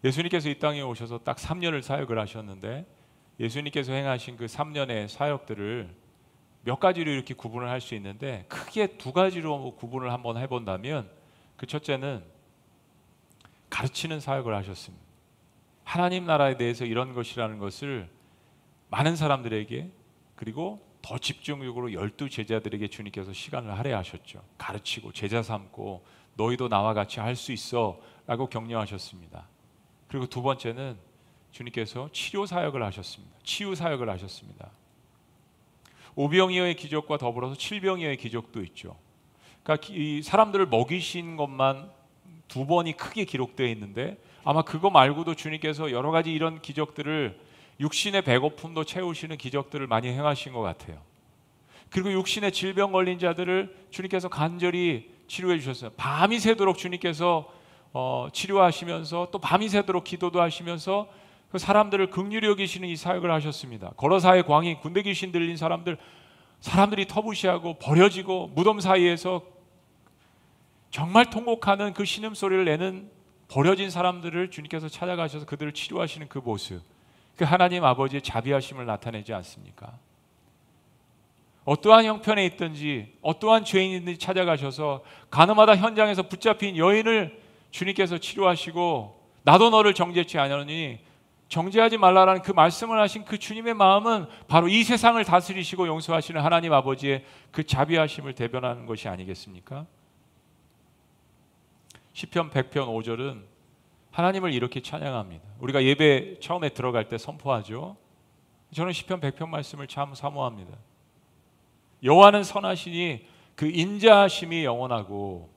예수님께서 이 땅에 오셔서 딱 3년을 사역을 하셨는데, 예수님께서 행하신 그 3년의 사역들을 몇 가지로 이렇게 구분을 할 수 있는데, 크게 2가지로 구분을 한번 해본다면, 그 첫째는 가르치는 사역을 하셨습니다. 하나님 나라에 대해서 이런 것이라는 것을 많은 사람들에게, 그리고 더 집중적으로 12 제자들에게 주님께서 시간을 할애하셨죠. 가르치고 제자 삼고 너희도 나와 같이 할 수 있어 라고 격려하셨습니다. 그리고 2번째는 주님께서 치료 사역을 하셨습니다. 치유 사역을 하셨습니다. 오병이어의 기적과 더불어서 7병이어의 기적도 있죠. 그러니까 이 사람들을 먹이신 것만 2번이 크게 기록되어 있는데, 아마 그거 말고도 주님께서 여러 가지 이런 기적들을, 육신의 배고픔도 채우시는 기적들을 많이 행하신 것 같아요. 그리고 육신의 질병 걸린 자들을 주님께서 간절히 치료해 주셨어요. 밤이 새도록 주님께서 치료하시면서 또 밤이 새도록 기도도 하시면서 그 사람들을 긍휼히 여기시는 이 사역을 하셨습니다. 거러사의 광인, 군대 귀신 들린 사람들이 터부시하고 버려지고 무덤 사이에서 정말 통곡하는 그 신음소리를 내는 버려진 사람들을 주님께서 찾아가셔서 그들을 치료하시는 그 모습, 그 하나님 아버지의 자비하심을 나타내지 않습니까? 어떠한 형편에 있든지 어떠한 죄인이든지 찾아가셔서 가늠하다 현장에서 붙잡힌 여인을 주님께서 치료하시고, 나도 너를 정죄치 아니하노니 정죄하지 말라라는 그 말씀을 하신 그 주님의 마음은 바로 이 세상을 다스리시고 용서하시는 하나님 아버지의 그 자비하심을 대변하는 것이 아니겠습니까? 시편 100편 5절은 하나님을 이렇게 찬양합니다. 우리가 예배 처음에 들어갈 때 선포하죠. 저는 시편 100편 말씀을 참 사모합니다. 여호와는 선하시니 그 인자하심이 영원하고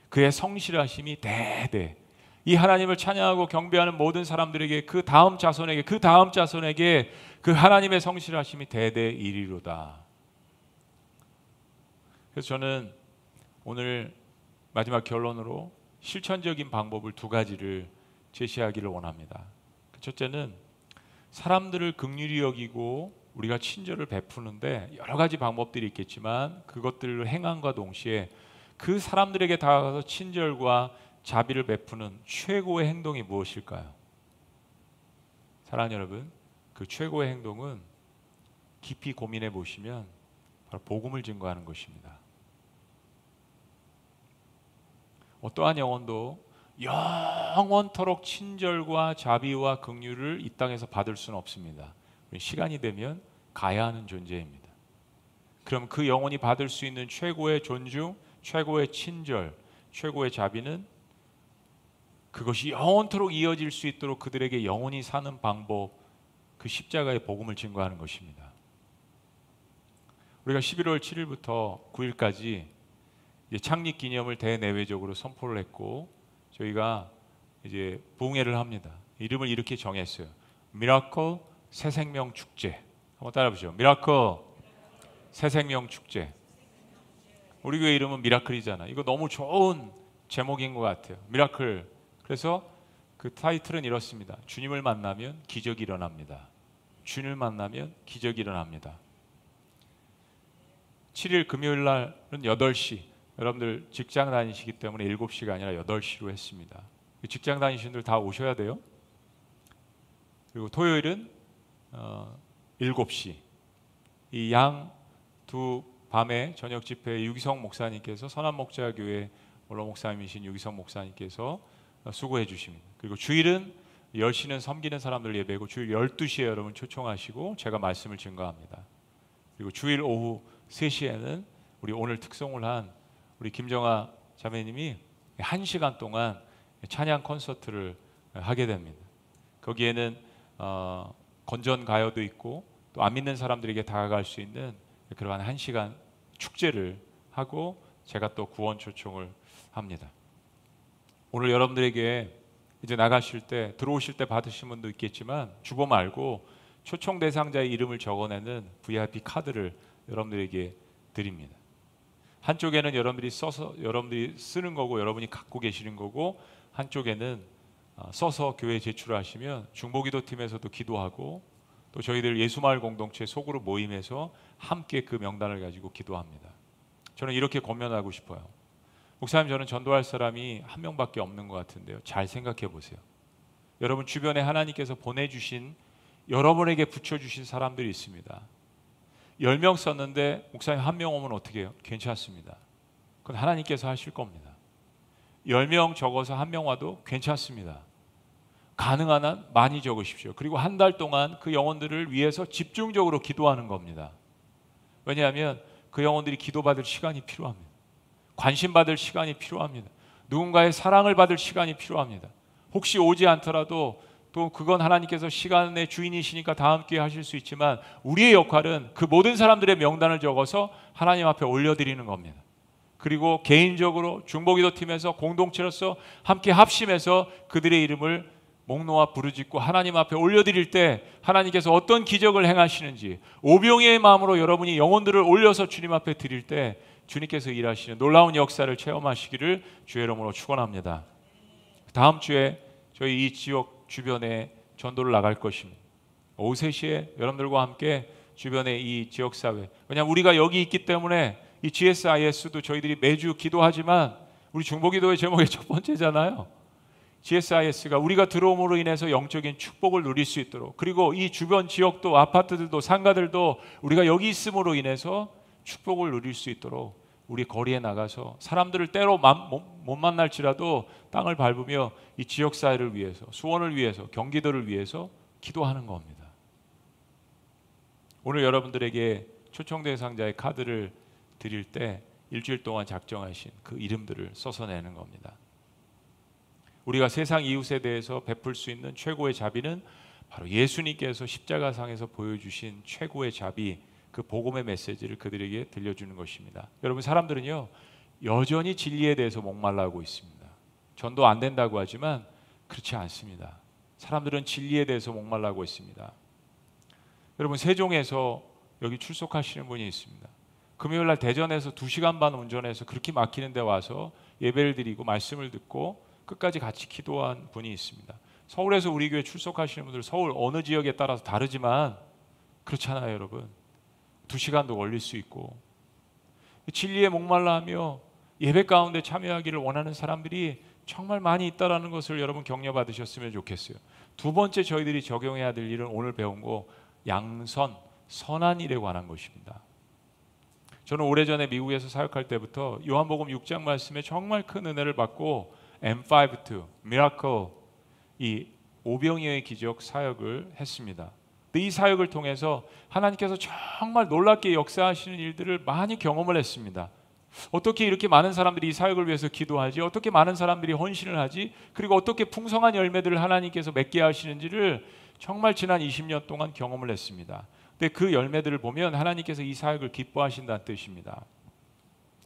그의 성실하심이 대대. 이 하나님을 찬양하고 경배하는 모든 사람들에게 그 다음 자손에게 그 다음 자손에게 그 하나님의 성실하심이 대대 이리로다. 그래서 저는 오늘 마지막 결론으로 실천적인 방법을 두 가지를 제시하기를 원합니다. 첫째는 사람들을 긍휼히 여기고 우리가 친절을 베푸는데 여러 가지 방법들이 있겠지만 그것들을 행함과 동시에 그 사람들에게 다가가서 친절과 자비를 베푸는 최고의 행동이 무엇일까요? 사랑하는 여러분, 그 최고의 행동은 깊이 고민해 보시면 바로 복음을 증거하는 것입니다. 어떠한 영혼도 영원토록 친절과 자비와 긍휼을 이 땅에서 받을 수는 없습니다. 시간이 되면 가야 하는 존재입니다. 그럼 그 영혼이 받을 수 있는 최고의 존중, 최고의 친절, 최고의 자비는 그것이 영원토록 이어질 수 있도록 그들에게 영원히 사는 방법, 그 십자가의 복음을 증거하는 것입니다. 우리가 11월 7일부터 9일까지 창립 기념을 대내외적으로 선포를 했고 저희가 이제 부흥회를 합니다. 이름을 이렇게 정했어요. 미라클 새생명 축제. 한번 따라 보시죠. 미라클 새생명 축제. 우리 교회 이름은 미라클이잖아. 이거 너무 좋은 제목인 것 같아요. 미라클. 그래서 그 타이틀은 이렇습니다. 주님을 만나면 기적이 일어납니다. 주님을 만나면 기적이 일어납니다. 7일 금요일 날은 8시. 여러분들 직장 다니시기 때문에 7시가 아니라 8시로 했습니다. 직장 다니시는 분들 다 오셔야 돼요. 그리고 토요일은 7시. 이 양 두 밤에 저녁 집회에 유기성 목사님께서 선한목자교회 원로 목사님이신 유기성 목사님께서 수고해 주십니다. 그리고 주일은 10시는 섬기는 사람들 예배고 주일 12시에 여러분 초청하시고 제가 말씀을 증거합니다. 그리고 주일 오후 3시에는 우리 오늘 특송을 한 우리 김정아 자매님이 1시간 동안 찬양 콘서트를 하게 됩니다. 거기에는 건전 가요도 있고 또 안 믿는 사람들에게 다가갈 수 있는 그러한 1시간 축제를 하고 제가 또 구원 초청을 합니다. 오늘 여러분들에게 이제 나가실 때 들어오실 때 받으신 분도 있겠지만 주보 말고 초청 대상자의 이름을 적어내는 VIP 카드를 여러분들에게 드립니다. 한쪽에는 여러분들이 써서 여러분들이 쓰는 거고 여러분이 갖고 계시는 거고 한쪽에는 써서 교회에 제출하시면 중보기도팀에서도 기도하고 또 저희들 예수마을 공동체 소그룹 모임에서 함께 그 명단을 가지고 기도합니다. 저는 이렇게 권면하고 싶어요. 목사님, 저는 전도할 사람이 한 명밖에 없는 것 같은데요. 잘 생각해 보세요. 여러분 주변에 하나님께서 보내주신 여러분에게 붙여주신 사람들이 있습니다. 10명 썼는데 목사님 1명 오면 어떻게 해요? 괜찮습니다. 그건 하나님께서 하실 겁니다. 10명 적어서 1명 와도 괜찮습니다. 가능한 한 많이 적으십시오. 그리고 한 달 동안 그 영혼들을 위해서 집중적으로 기도하는 겁니다. 왜냐하면 그 영혼들이 기도받을 시간이 필요합니다. 관심받을 시간이 필요합니다. 누군가의 사랑을 받을 시간이 필요합니다. 혹시 오지 않더라도 또 그건 하나님께서 시간의 주인이시니까 다음 기회에 하실 수 있지만 우리의 역할은 그 모든 사람들의 명단을 적어서 하나님 앞에 올려드리는 겁니다. 그리고 개인적으로 중보기도팀에서 공동체로서 함께 합심해서 그들의 이름을 목 놓아 부르짖고 하나님 앞에 올려드릴 때 하나님께서 어떤 기적을 행하시는지 오병이의 마음으로 여러분이 영혼들을 올려서 주님 앞에 드릴 때 주님께서 일하시는 놀라운 역사를 체험하시기를 주의 이름으로 축원합니다. 다음 주에 저희 이 지역 주변에 전도를 나갈 것입니다. 오후 3시에 여러분들과 함께 주변의 이 지역사회, 왜냐하면 우리가 여기 있기 때문에 이 GSIS도 저희들이 매주 기도하지만 우리 중보기도의 제목의 첫 번째잖아요. GSIS가 우리가 들어옴으로 인해서 영적인 축복을 누릴 수 있도록, 그리고 이 주변 지역도 아파트들도 상가들도 우리가 여기 있음으로 인해서 축복을 누릴 수 있도록 우리 거리에 나가서 사람들을 때로 못 만날지라도 땅을 밟으며 이 지역사회를 위해서, 수원을 위해서, 경기도를 위해서 기도하는 겁니다. 오늘 여러분들에게 초청 대상자의 카드를 드릴 때 일주일 동안 작정하신 그 이름들을 써서 내는 겁니다. 우리가 세상 이웃에 대해서 베풀 수 있는 최고의 자비는 바로 예수님께서 십자가상에서 보여주신 최고의 자비, 그 복음의 메시지를 그들에게 들려주는 것입니다. 여러분, 사람들은요 여전히 진리에 대해서 목말라하고 있습니다. 전도 안 된다고 하지만 그렇지 않습니다. 사람들은 진리에 대해서 목말라고 있습니다. 여러분, 세종에서 여기 출석하시는 분이 있습니다. 금요일날 대전에서 2시간 반 운전해서 그렇게 막히는 데 와서 예배를 드리고 말씀을 듣고 끝까지 같이 기도한 분이 있습니다. 서울에서 우리 교회 출석하시는 분들 서울 어느 지역에 따라서 다르지만 그렇잖아요, 여러분. 2시간도 걸릴 수 있고 진리에 목말라 하며 예배 가운데 참여하기를 원하는 사람들이 정말 많이 있다는 것을 여러분 격려 받으셨으면 좋겠어요. 두 번째 저희들이 적용해야 될 일은 오늘 배운 거 양선, 선한 일에 관한 것입니다. 저는 오래전에 미국에서 사역할 때부터 요한복음 6장 말씀에 정말 큰 은혜를 받고 M5 미라클, 이 오병이어의 기적 사역을 했습니다. 이 사역을 통해서 하나님께서 정말 놀랍게 역사하시는 일들을 많이 경험을 했습니다. 어떻게 이렇게 많은 사람들이 이 사역을 위해서 기도하지? 어떻게 많은 사람들이 헌신을 하지? 그리고 어떻게 풍성한 열매들을 하나님께서 맺게 하시는지를 정말 지난 20년 동안 경험을 했습니다. 근데 그 열매들을 보면 하나님께서 이 사역을 기뻐하신다는 뜻입니다.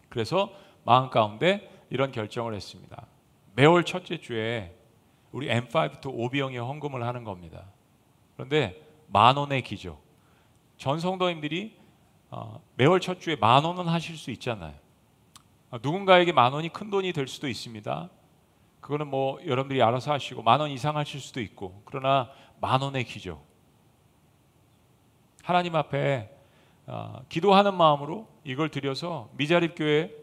그래서 마음 가운데 이런 결정을 했습니다. 매월 첫째 주에 우리 M5 to 오병이어 헌금을 하는 겁니다. 그런데 10,000원의 기적. 전 성도님들이 매월 첫 주에 10,000원은 하실 수 있잖아요. 누군가에게 10,000원이 큰 돈이 될 수도 있습니다. 그거는 뭐 여러분들이 알아서 하시고 10,000원 이상 하실 수도 있고, 그러나 10,000원의 기적. 하나님 앞에 기도하는 마음으로 이걸 드려서 미자립교회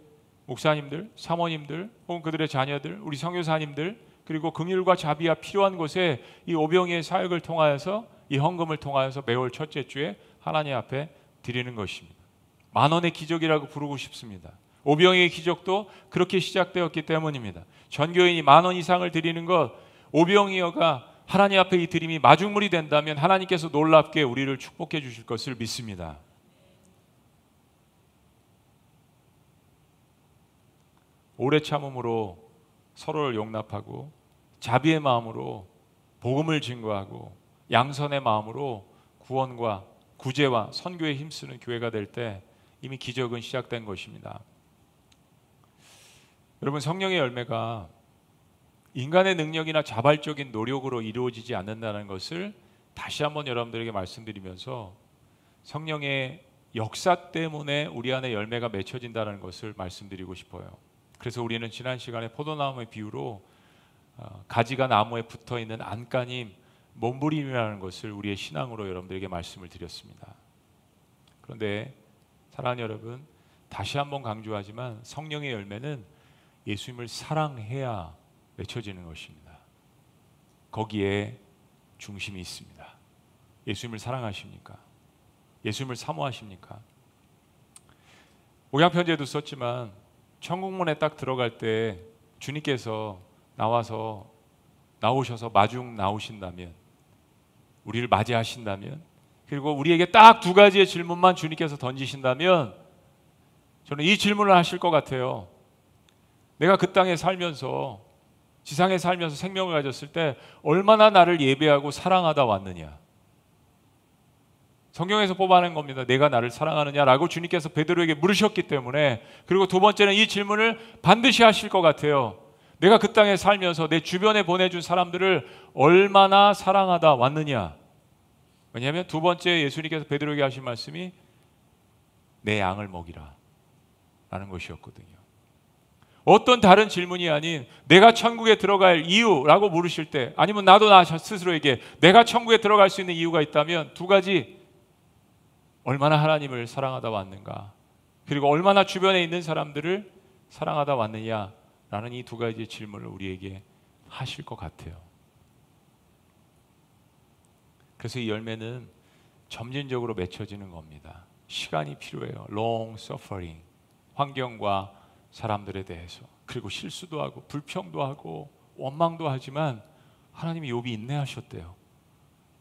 목사님들, 사모님들, 혹은 그들의 자녀들, 우리 선교사님들, 그리고 긍휼과 자비가 필요한 곳에 이 오병이의 사역을 통하여서 이 헌금을 통하여서 매월 첫째 주에 하나님 앞에 드리는 것입니다. 10,000원의 기적이라고 부르고 싶습니다. 오병이의 기적도 그렇게 시작되었기 때문입니다. 전교인이 10,000원 이상을 드리는 것, 오병이어가 하나님 앞에 이 드림이 마중물이 된다면 하나님께서 놀랍게 우리를 축복해 주실 것을 믿습니다. 오래 참음으로 서로를 용납하고 자비의 마음으로 복음을 증거하고 양선의 마음으로 구원과 구제와 선교에 힘쓰는 교회가 될 때 이미 기적은 시작된 것입니다. 여러분, 성령의 열매가 인간의 능력이나 자발적인 노력으로 이루어지지 않는다는 것을 다시 한번 여러분들에게 말씀드리면서 성령의 역사 때문에 우리 안에 열매가 맺혀진다는 것을 말씀드리고 싶어요. 그래서 우리는 지난 시간에 포도나무의 비유로 가지가 나무에 붙어있는 안간힘, 몸부림이라는 것을 우리의 신앙으로 여러분들에게 말씀을 드렸습니다. 그런데 사랑하는 여러분, 다시 한번 강조하지만 성령의 열매는 예수님을 사랑해야 맺혀지는 것입니다. 거기에 중심이 있습니다. 예수님을 사랑하십니까? 예수님을 사모하십니까? 오양편지에도 썼지만 천국문에 딱 들어갈 때 주님께서 나오셔서 마중 나오신다면, 우리를 맞이하신다면, 그리고 우리에게 딱 2가지의 질문만 주님께서 던지신다면 저는 이 질문을 하실 것 같아요. 내가 그 땅에 살면서, 지상에 살면서 생명을 가졌을 때 얼마나 나를 예배하고 사랑하다 왔느냐. 성경에서 뽑아낸 겁니다. 내가 나를 사랑하느냐라고 주님께서 베드로에게 물으셨기 때문에. 그리고 두 번째는 이 질문을 반드시 하실 것 같아요. 내가 그 땅에 살면서 내 주변에 보내준 사람들을 얼마나 사랑하다 왔느냐. 왜냐하면 두 번째 예수님께서 베드로에게 하신 말씀이 내 양을 먹이라 라는 것이었거든요. 어떤 다른 질문이 아닌 내가 천국에 들어갈 이유라고 물으실 때, 아니면 나도 나 스스로에게 내가 천국에 들어갈 수 있는 이유가 있다면 2가지, 얼마나 하나님을 사랑하다 왔는가, 그리고 얼마나 주변에 있는 사람들을 사랑하다 왔느냐라는 이 2가지 질문을 우리에게 하실 것 같아요. 그래서 이 열매는 점진적으로 맺혀지는 겁니다. 시간이 필요해요. long suffering, 환경과 사람들에 대해서, 그리고 실수도 하고 불평도 하고 원망도 하지만 하나님이 욥이 인내하셨대요.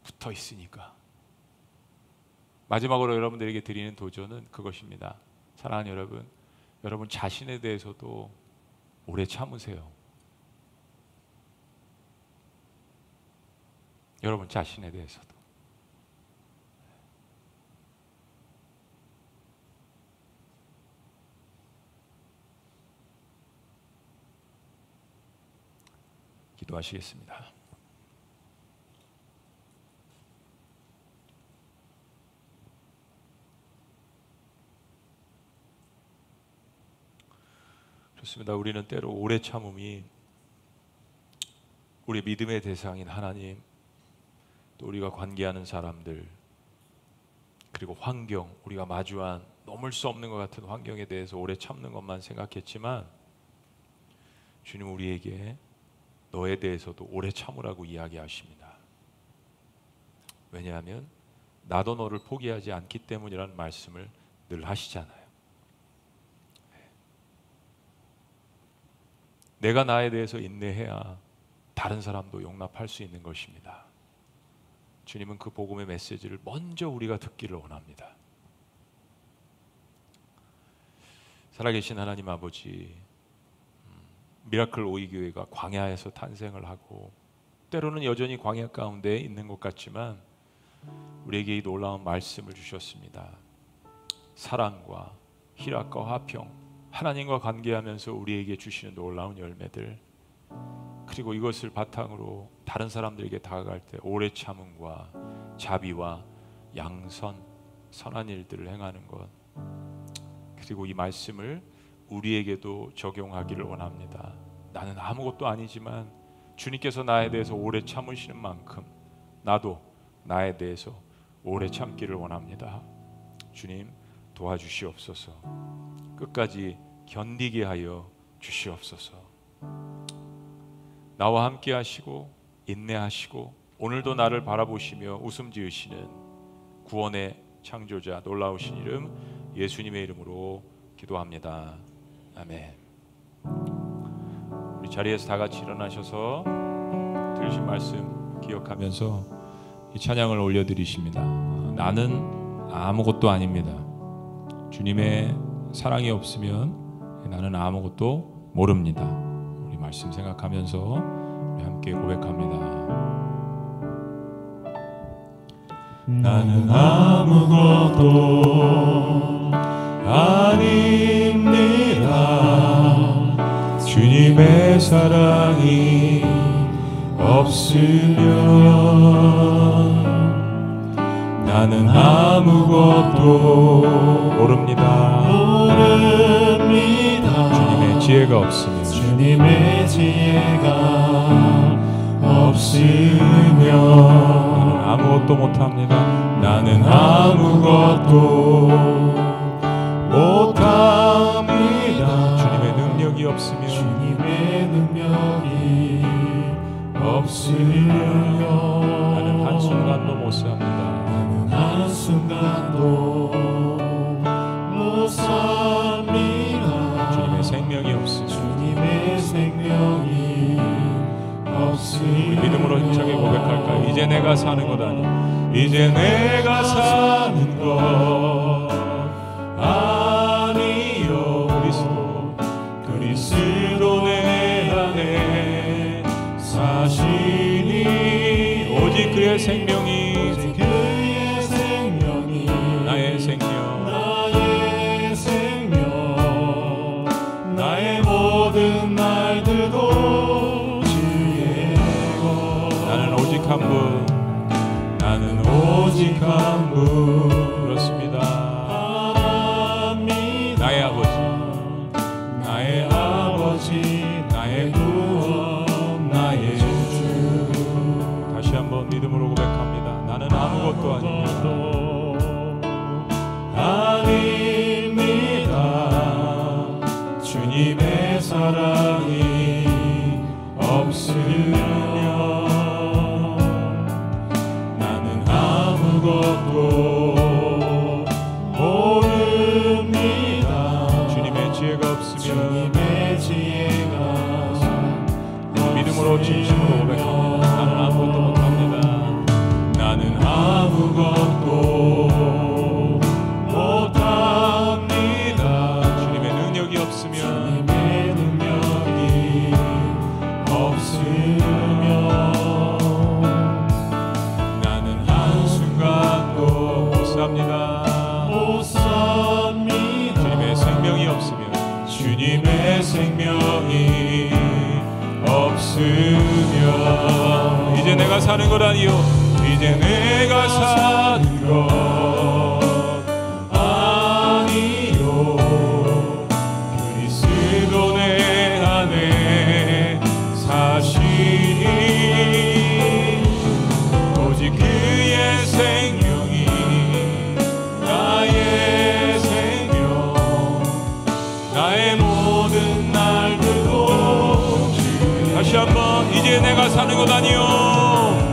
붙어 있으니까. 마지막으로 여러분들에게 드리는 도전은 그것입니다. 사랑하는 여러분, 여러분 자신에 대해서도 오래 참으세요. 여러분 자신에 대해서도. 기도하시겠습니다. 좋습니다. 우리는 때로 오래 참음이 우리 믿음의 대상인 하나님, 또 우리가 관계하는 사람들, 그리고 환경, 우리가 마주한 넘을 수 없는 것 같은 환경에 대해서 오래 참는 것만 생각했지만 주님 우리에게 너에 대해서도 오래 참으라고 이야기하십니다. 왜냐하면 나도 너를 포기하지 않기 때문이라는 말씀을 늘 하시잖아요. 내가 나에 대해서 인내해야 다른 사람도 용납할 수 있는 것입니다. 주님은 그 복음의 메시지를 먼저 우리가 듣기를 원합니다. 살아계신 하나님 아버지, 미라클 오이교회가 광야에서 탄생을 하고 때로는 여전히 광야 가운데 있는 것 같지만 우리에게 이 놀라운 말씀을 주셨습니다. 사랑과 희락과 화평, 하나님과 관계하면서 우리에게 주시는 놀라운 열매들, 그리고 이것을 바탕으로 다른 사람들에게 다가갈 때 오래 참음과 자비와 양선, 선한 일들을 행하는 것, 그리고 이 말씀을 우리에게도 적용하기를 원합니다. 나는 아무것도 아니지만 주님께서 나에 대해서 오래 참으시는 만큼 나도 나에 대해서 오래 참기를 원합니다. 주님 도와주시옵소서. 끝까지 견디게 하여 주시옵소서. 나와 함께 하시고 인내하시고 오늘도 나를 바라보시며 웃음 지으시는 구원의 창조자 놀라우신 이름 예수님의 이름으로 기도합니다. 아멘. 우리 자리에서 다 같이 일어나셔서 들으신 말씀 기억하면서 이 찬양을 올려드리십니다. 나는 아무것도 아닙니다. 주님의 사랑이 없으면 나는 아무것도 모릅니다. 우리 말씀 생각하면서 우리 함께 고백합니다. 나는 아무것도 아닙니다. 주님의 사랑이 없으면 나는 아무것도 모릅니다. 주님의 지혜가 없으면 주님의 지혜가 없으면 아무것도 못합니다. 나는 아무것도 못합니다. 주님의 능력이 없으면 주님의 능력이 없으면 나는 한순간도 못 삽니다. 나는 한순간도 못 삽니다. 주님의 생명이 없으면 주님의 생명이 없으면 우리 믿음으로 힘차게 고백할까요? 이제 내가 사는 것 아니야. 이제 내가 사는 것 아니요 그리스도 내 안에 사시니 오직 그의 생명이 나의 생명 나의 모든 날들도 주의 것 나는 오직 한 분, 나는 오직 한 분 그렇습니다. 바랍니다. 나의 아버지, 나의 아버지 나의 구원 나의 주 다시 한번 믿음으로 고백합니다. 나는 아무것도 아닙니다. 아닙니다. 주님의 사랑이 없으면 나는 아무것도 모릅니다. 주님의 지혜가 없으면 주님의 지혜가 믿음으로 진심으로 고백합니다. 나는 아무것도 못합니다. 나는 아무것도 못합니다. 주님의 능력이 없으면 주님의 능력이 없으면 나는 한순간도 못 삽니다. 못 삽니다. 주님의 생명이 없으면 주님의 생명이 없으면 할렐루야. 이제 내가 사는 것 아니요 이제 내가 사는 것 아니요 그리스도 내 안에 사시니 오직 그의 생명이 나의 생명 나의 모든 날들도 다시 한번 이제 내가 사는 것 아니요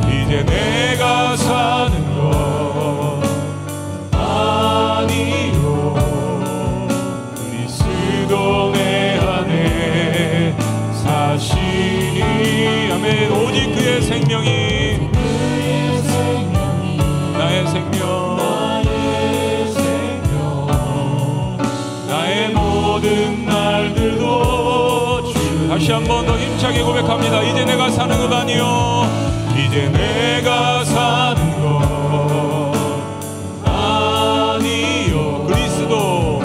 이제 내가 사는 것 아니요 그리스도 내 안에 사시니 아멘. 오직 그의 생명이 나의 생명 나의 모든 날들도 주 다시 한번 더 힘차게 고백합니다. 이제 내가 사는 것 아니요 이제 내가 사는 것 아니요 그리스도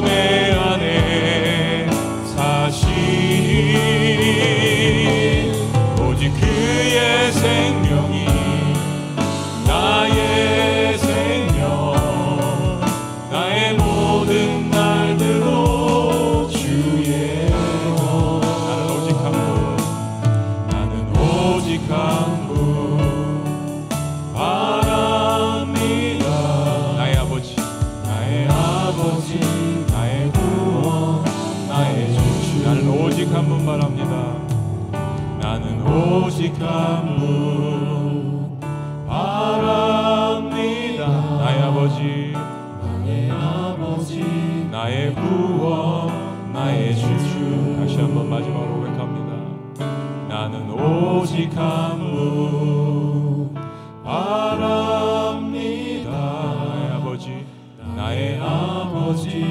내 안에 사시니 오직 그의 생명이 나의 생명 나의 모든 날들도 주의 나는 오직 한 분 바랍니다. 나의 아버지 나의 구원 나의 주주 나는 오직 한 분 바랍니다. 나는 오직 한 분 바랍니다. 나의 아버지 나의 구원 나의 주주 다시 한번 마지막으로 고백합니다. 나는 오직 한 분 바랍니다. 나의 아버지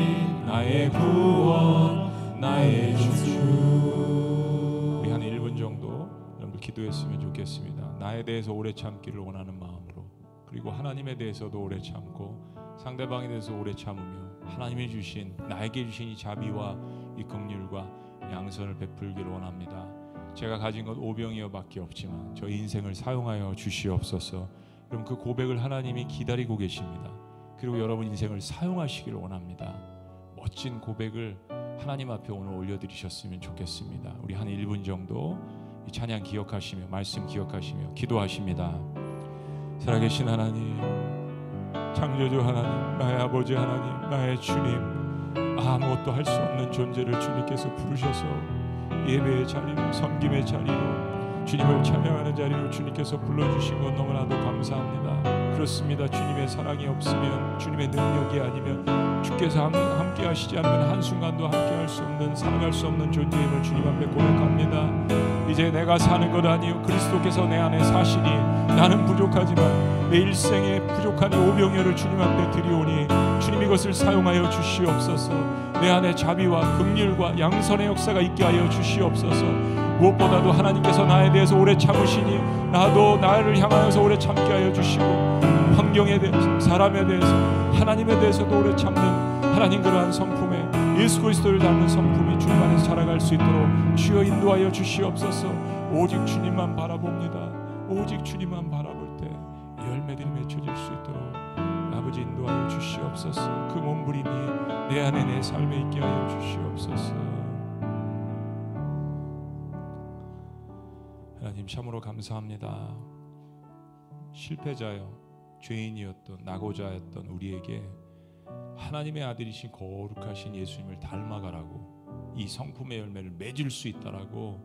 나의 구원 나의 주주. 우리 한 1분 정도 여러분들 기도했으면 좋겠습니다. 나에 대해서 오래 참기를 원하는 마음으로, 그리고 하나님에 대해서도 오래 참고 상대방에 대해서 오래 참으며 하나님이 주신 나에게 주신 이 자비와 이 긍휼과 양선을 베풀기를 원합니다. 제가 가진 것 오병이어밖에 없지만 저 인생을 사용하여 주시옵소서. 그럼 그 고백을 하나님이 기다리고 계십니다. 그리고 여러분 인생을 사용하시기를 원합니다. 멋진 고백을 하나님 앞에 오늘 올려드리셨으면 좋겠습니다. 우리 한 1분 정도 이 찬양 기억하시며 말씀 기억하시며 기도하십니다. 살아계신 하나님, 창조주 하나님, 나의 아버지 하나님, 나의 주님, 아무것도 할 수 없는 존재를 주님께서 부르셔서 예배의 자리로, 섬김의 자리로, 주님을 찬양하는 자리로 주님께서 불러주신 것 너무나도 감사합니다. 그렇습니다. 주님의 사랑이 없으면, 주님의 능력이 아니면, 주께서 함께 하시지 않으면 한순간도 함께 할 수 없는, 살아갈 수 없는 존재임을 주님 앞에 고백합니다. 이제 내가 사는 것 아니요 그리스도께서 내 안에 사시니 나는 부족하지만 내 일생에 부족한 이 오병이어를 주님 앞에 드리오니 주님 이것을 사용하여 주시옵소서. 내 안에 자비와 긍휼과 양선의 역사가 있게 하여 주시옵소서. 무엇보다도 하나님께서 나에 대해서 오래 참으시니 나도 나를 향하여서 오래 참게 하여 주시고, 환경에 대해서, 사람에 대해서, 하나님에 대해서도 오래 참는 하나님 그러한 성품에 예수 그리스도를 닮는 성품이 주님 안에서 자라갈 수 있도록 주여 인도하여 주시옵소서. 오직 주님만 바라봅니다. 오직 주님만 바라볼 때 열매들이 맺혀질 수 있도록 아버지 인도하여 주시옵소서. 그 몸부림이 내 안에 내 삶에 있게 하여 주시옵소서. 하나님 참으로 감사합니다. 실패자여 죄인이었던 낙오자였던 우리에게 하나님의 아들이신 거룩하신 예수님을 닮아가라고, 이 성품의 열매를 맺을 수 있다라고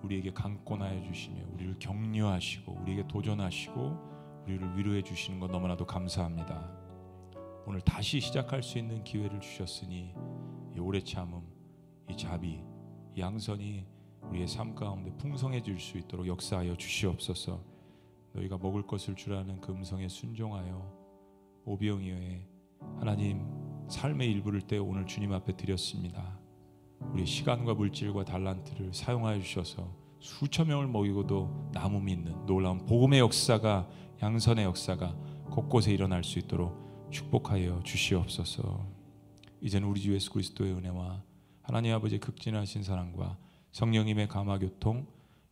우리에게 강권하여 주시며 우리를 격려하시고 우리에게 도전하시고 우리를 위로해 주시는 것 너무나도 감사합니다. 오늘 다시 시작할 수 있는 기회를 주셨으니 이 오래 참음, 이 자비, 이 양선이 우리의 삶 가운데 풍성해질 수 있도록 역사하여 주시옵소서. 너희가 먹을 것을 주라는 그 음성에 순종하여 오병이어의 하나님 삶의 일부를 때 오늘 주님 앞에 드렸습니다. 우리의 시간과 물질과 달란트를 사용하여 주셔서 수천 명을 먹이고도 남음이 있는 놀라운 복음의 역사가, 양선의 역사가 곳곳에 일어날 수 있도록 축복하여 주시옵소서. 이제는 우리 주 예수 그리스도의 은혜와 하나님 아버지의 극진하신 사랑과 성령님의 감화교통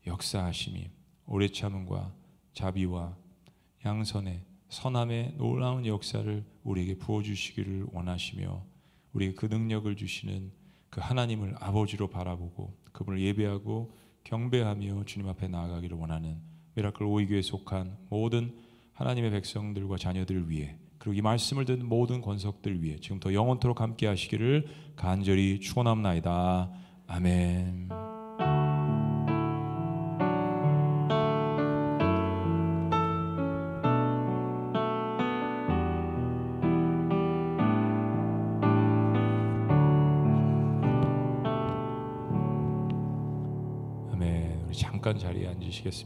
역사하심이 오래 참음과 자비와 양선의 선함의 놀라운 역사를 우리에게 부어주시기를 원하시며 우리에게 그 능력을 주시는 그 하나님을 아버지로 바라보고 그분을 예배하고 경배하며 주님 앞에 나아가기를 원하는 미라클 오이교회에 속한 모든 하나님의 백성들과 자녀들 위해 그리고 이 말씀을 듣는 모든 권석들 위해 지금부터 영원토록 함께 하시기를 간절히 축원합나이다. 아멘. 아멘. 우리 잠깐 자리에 앉으시겠습니다.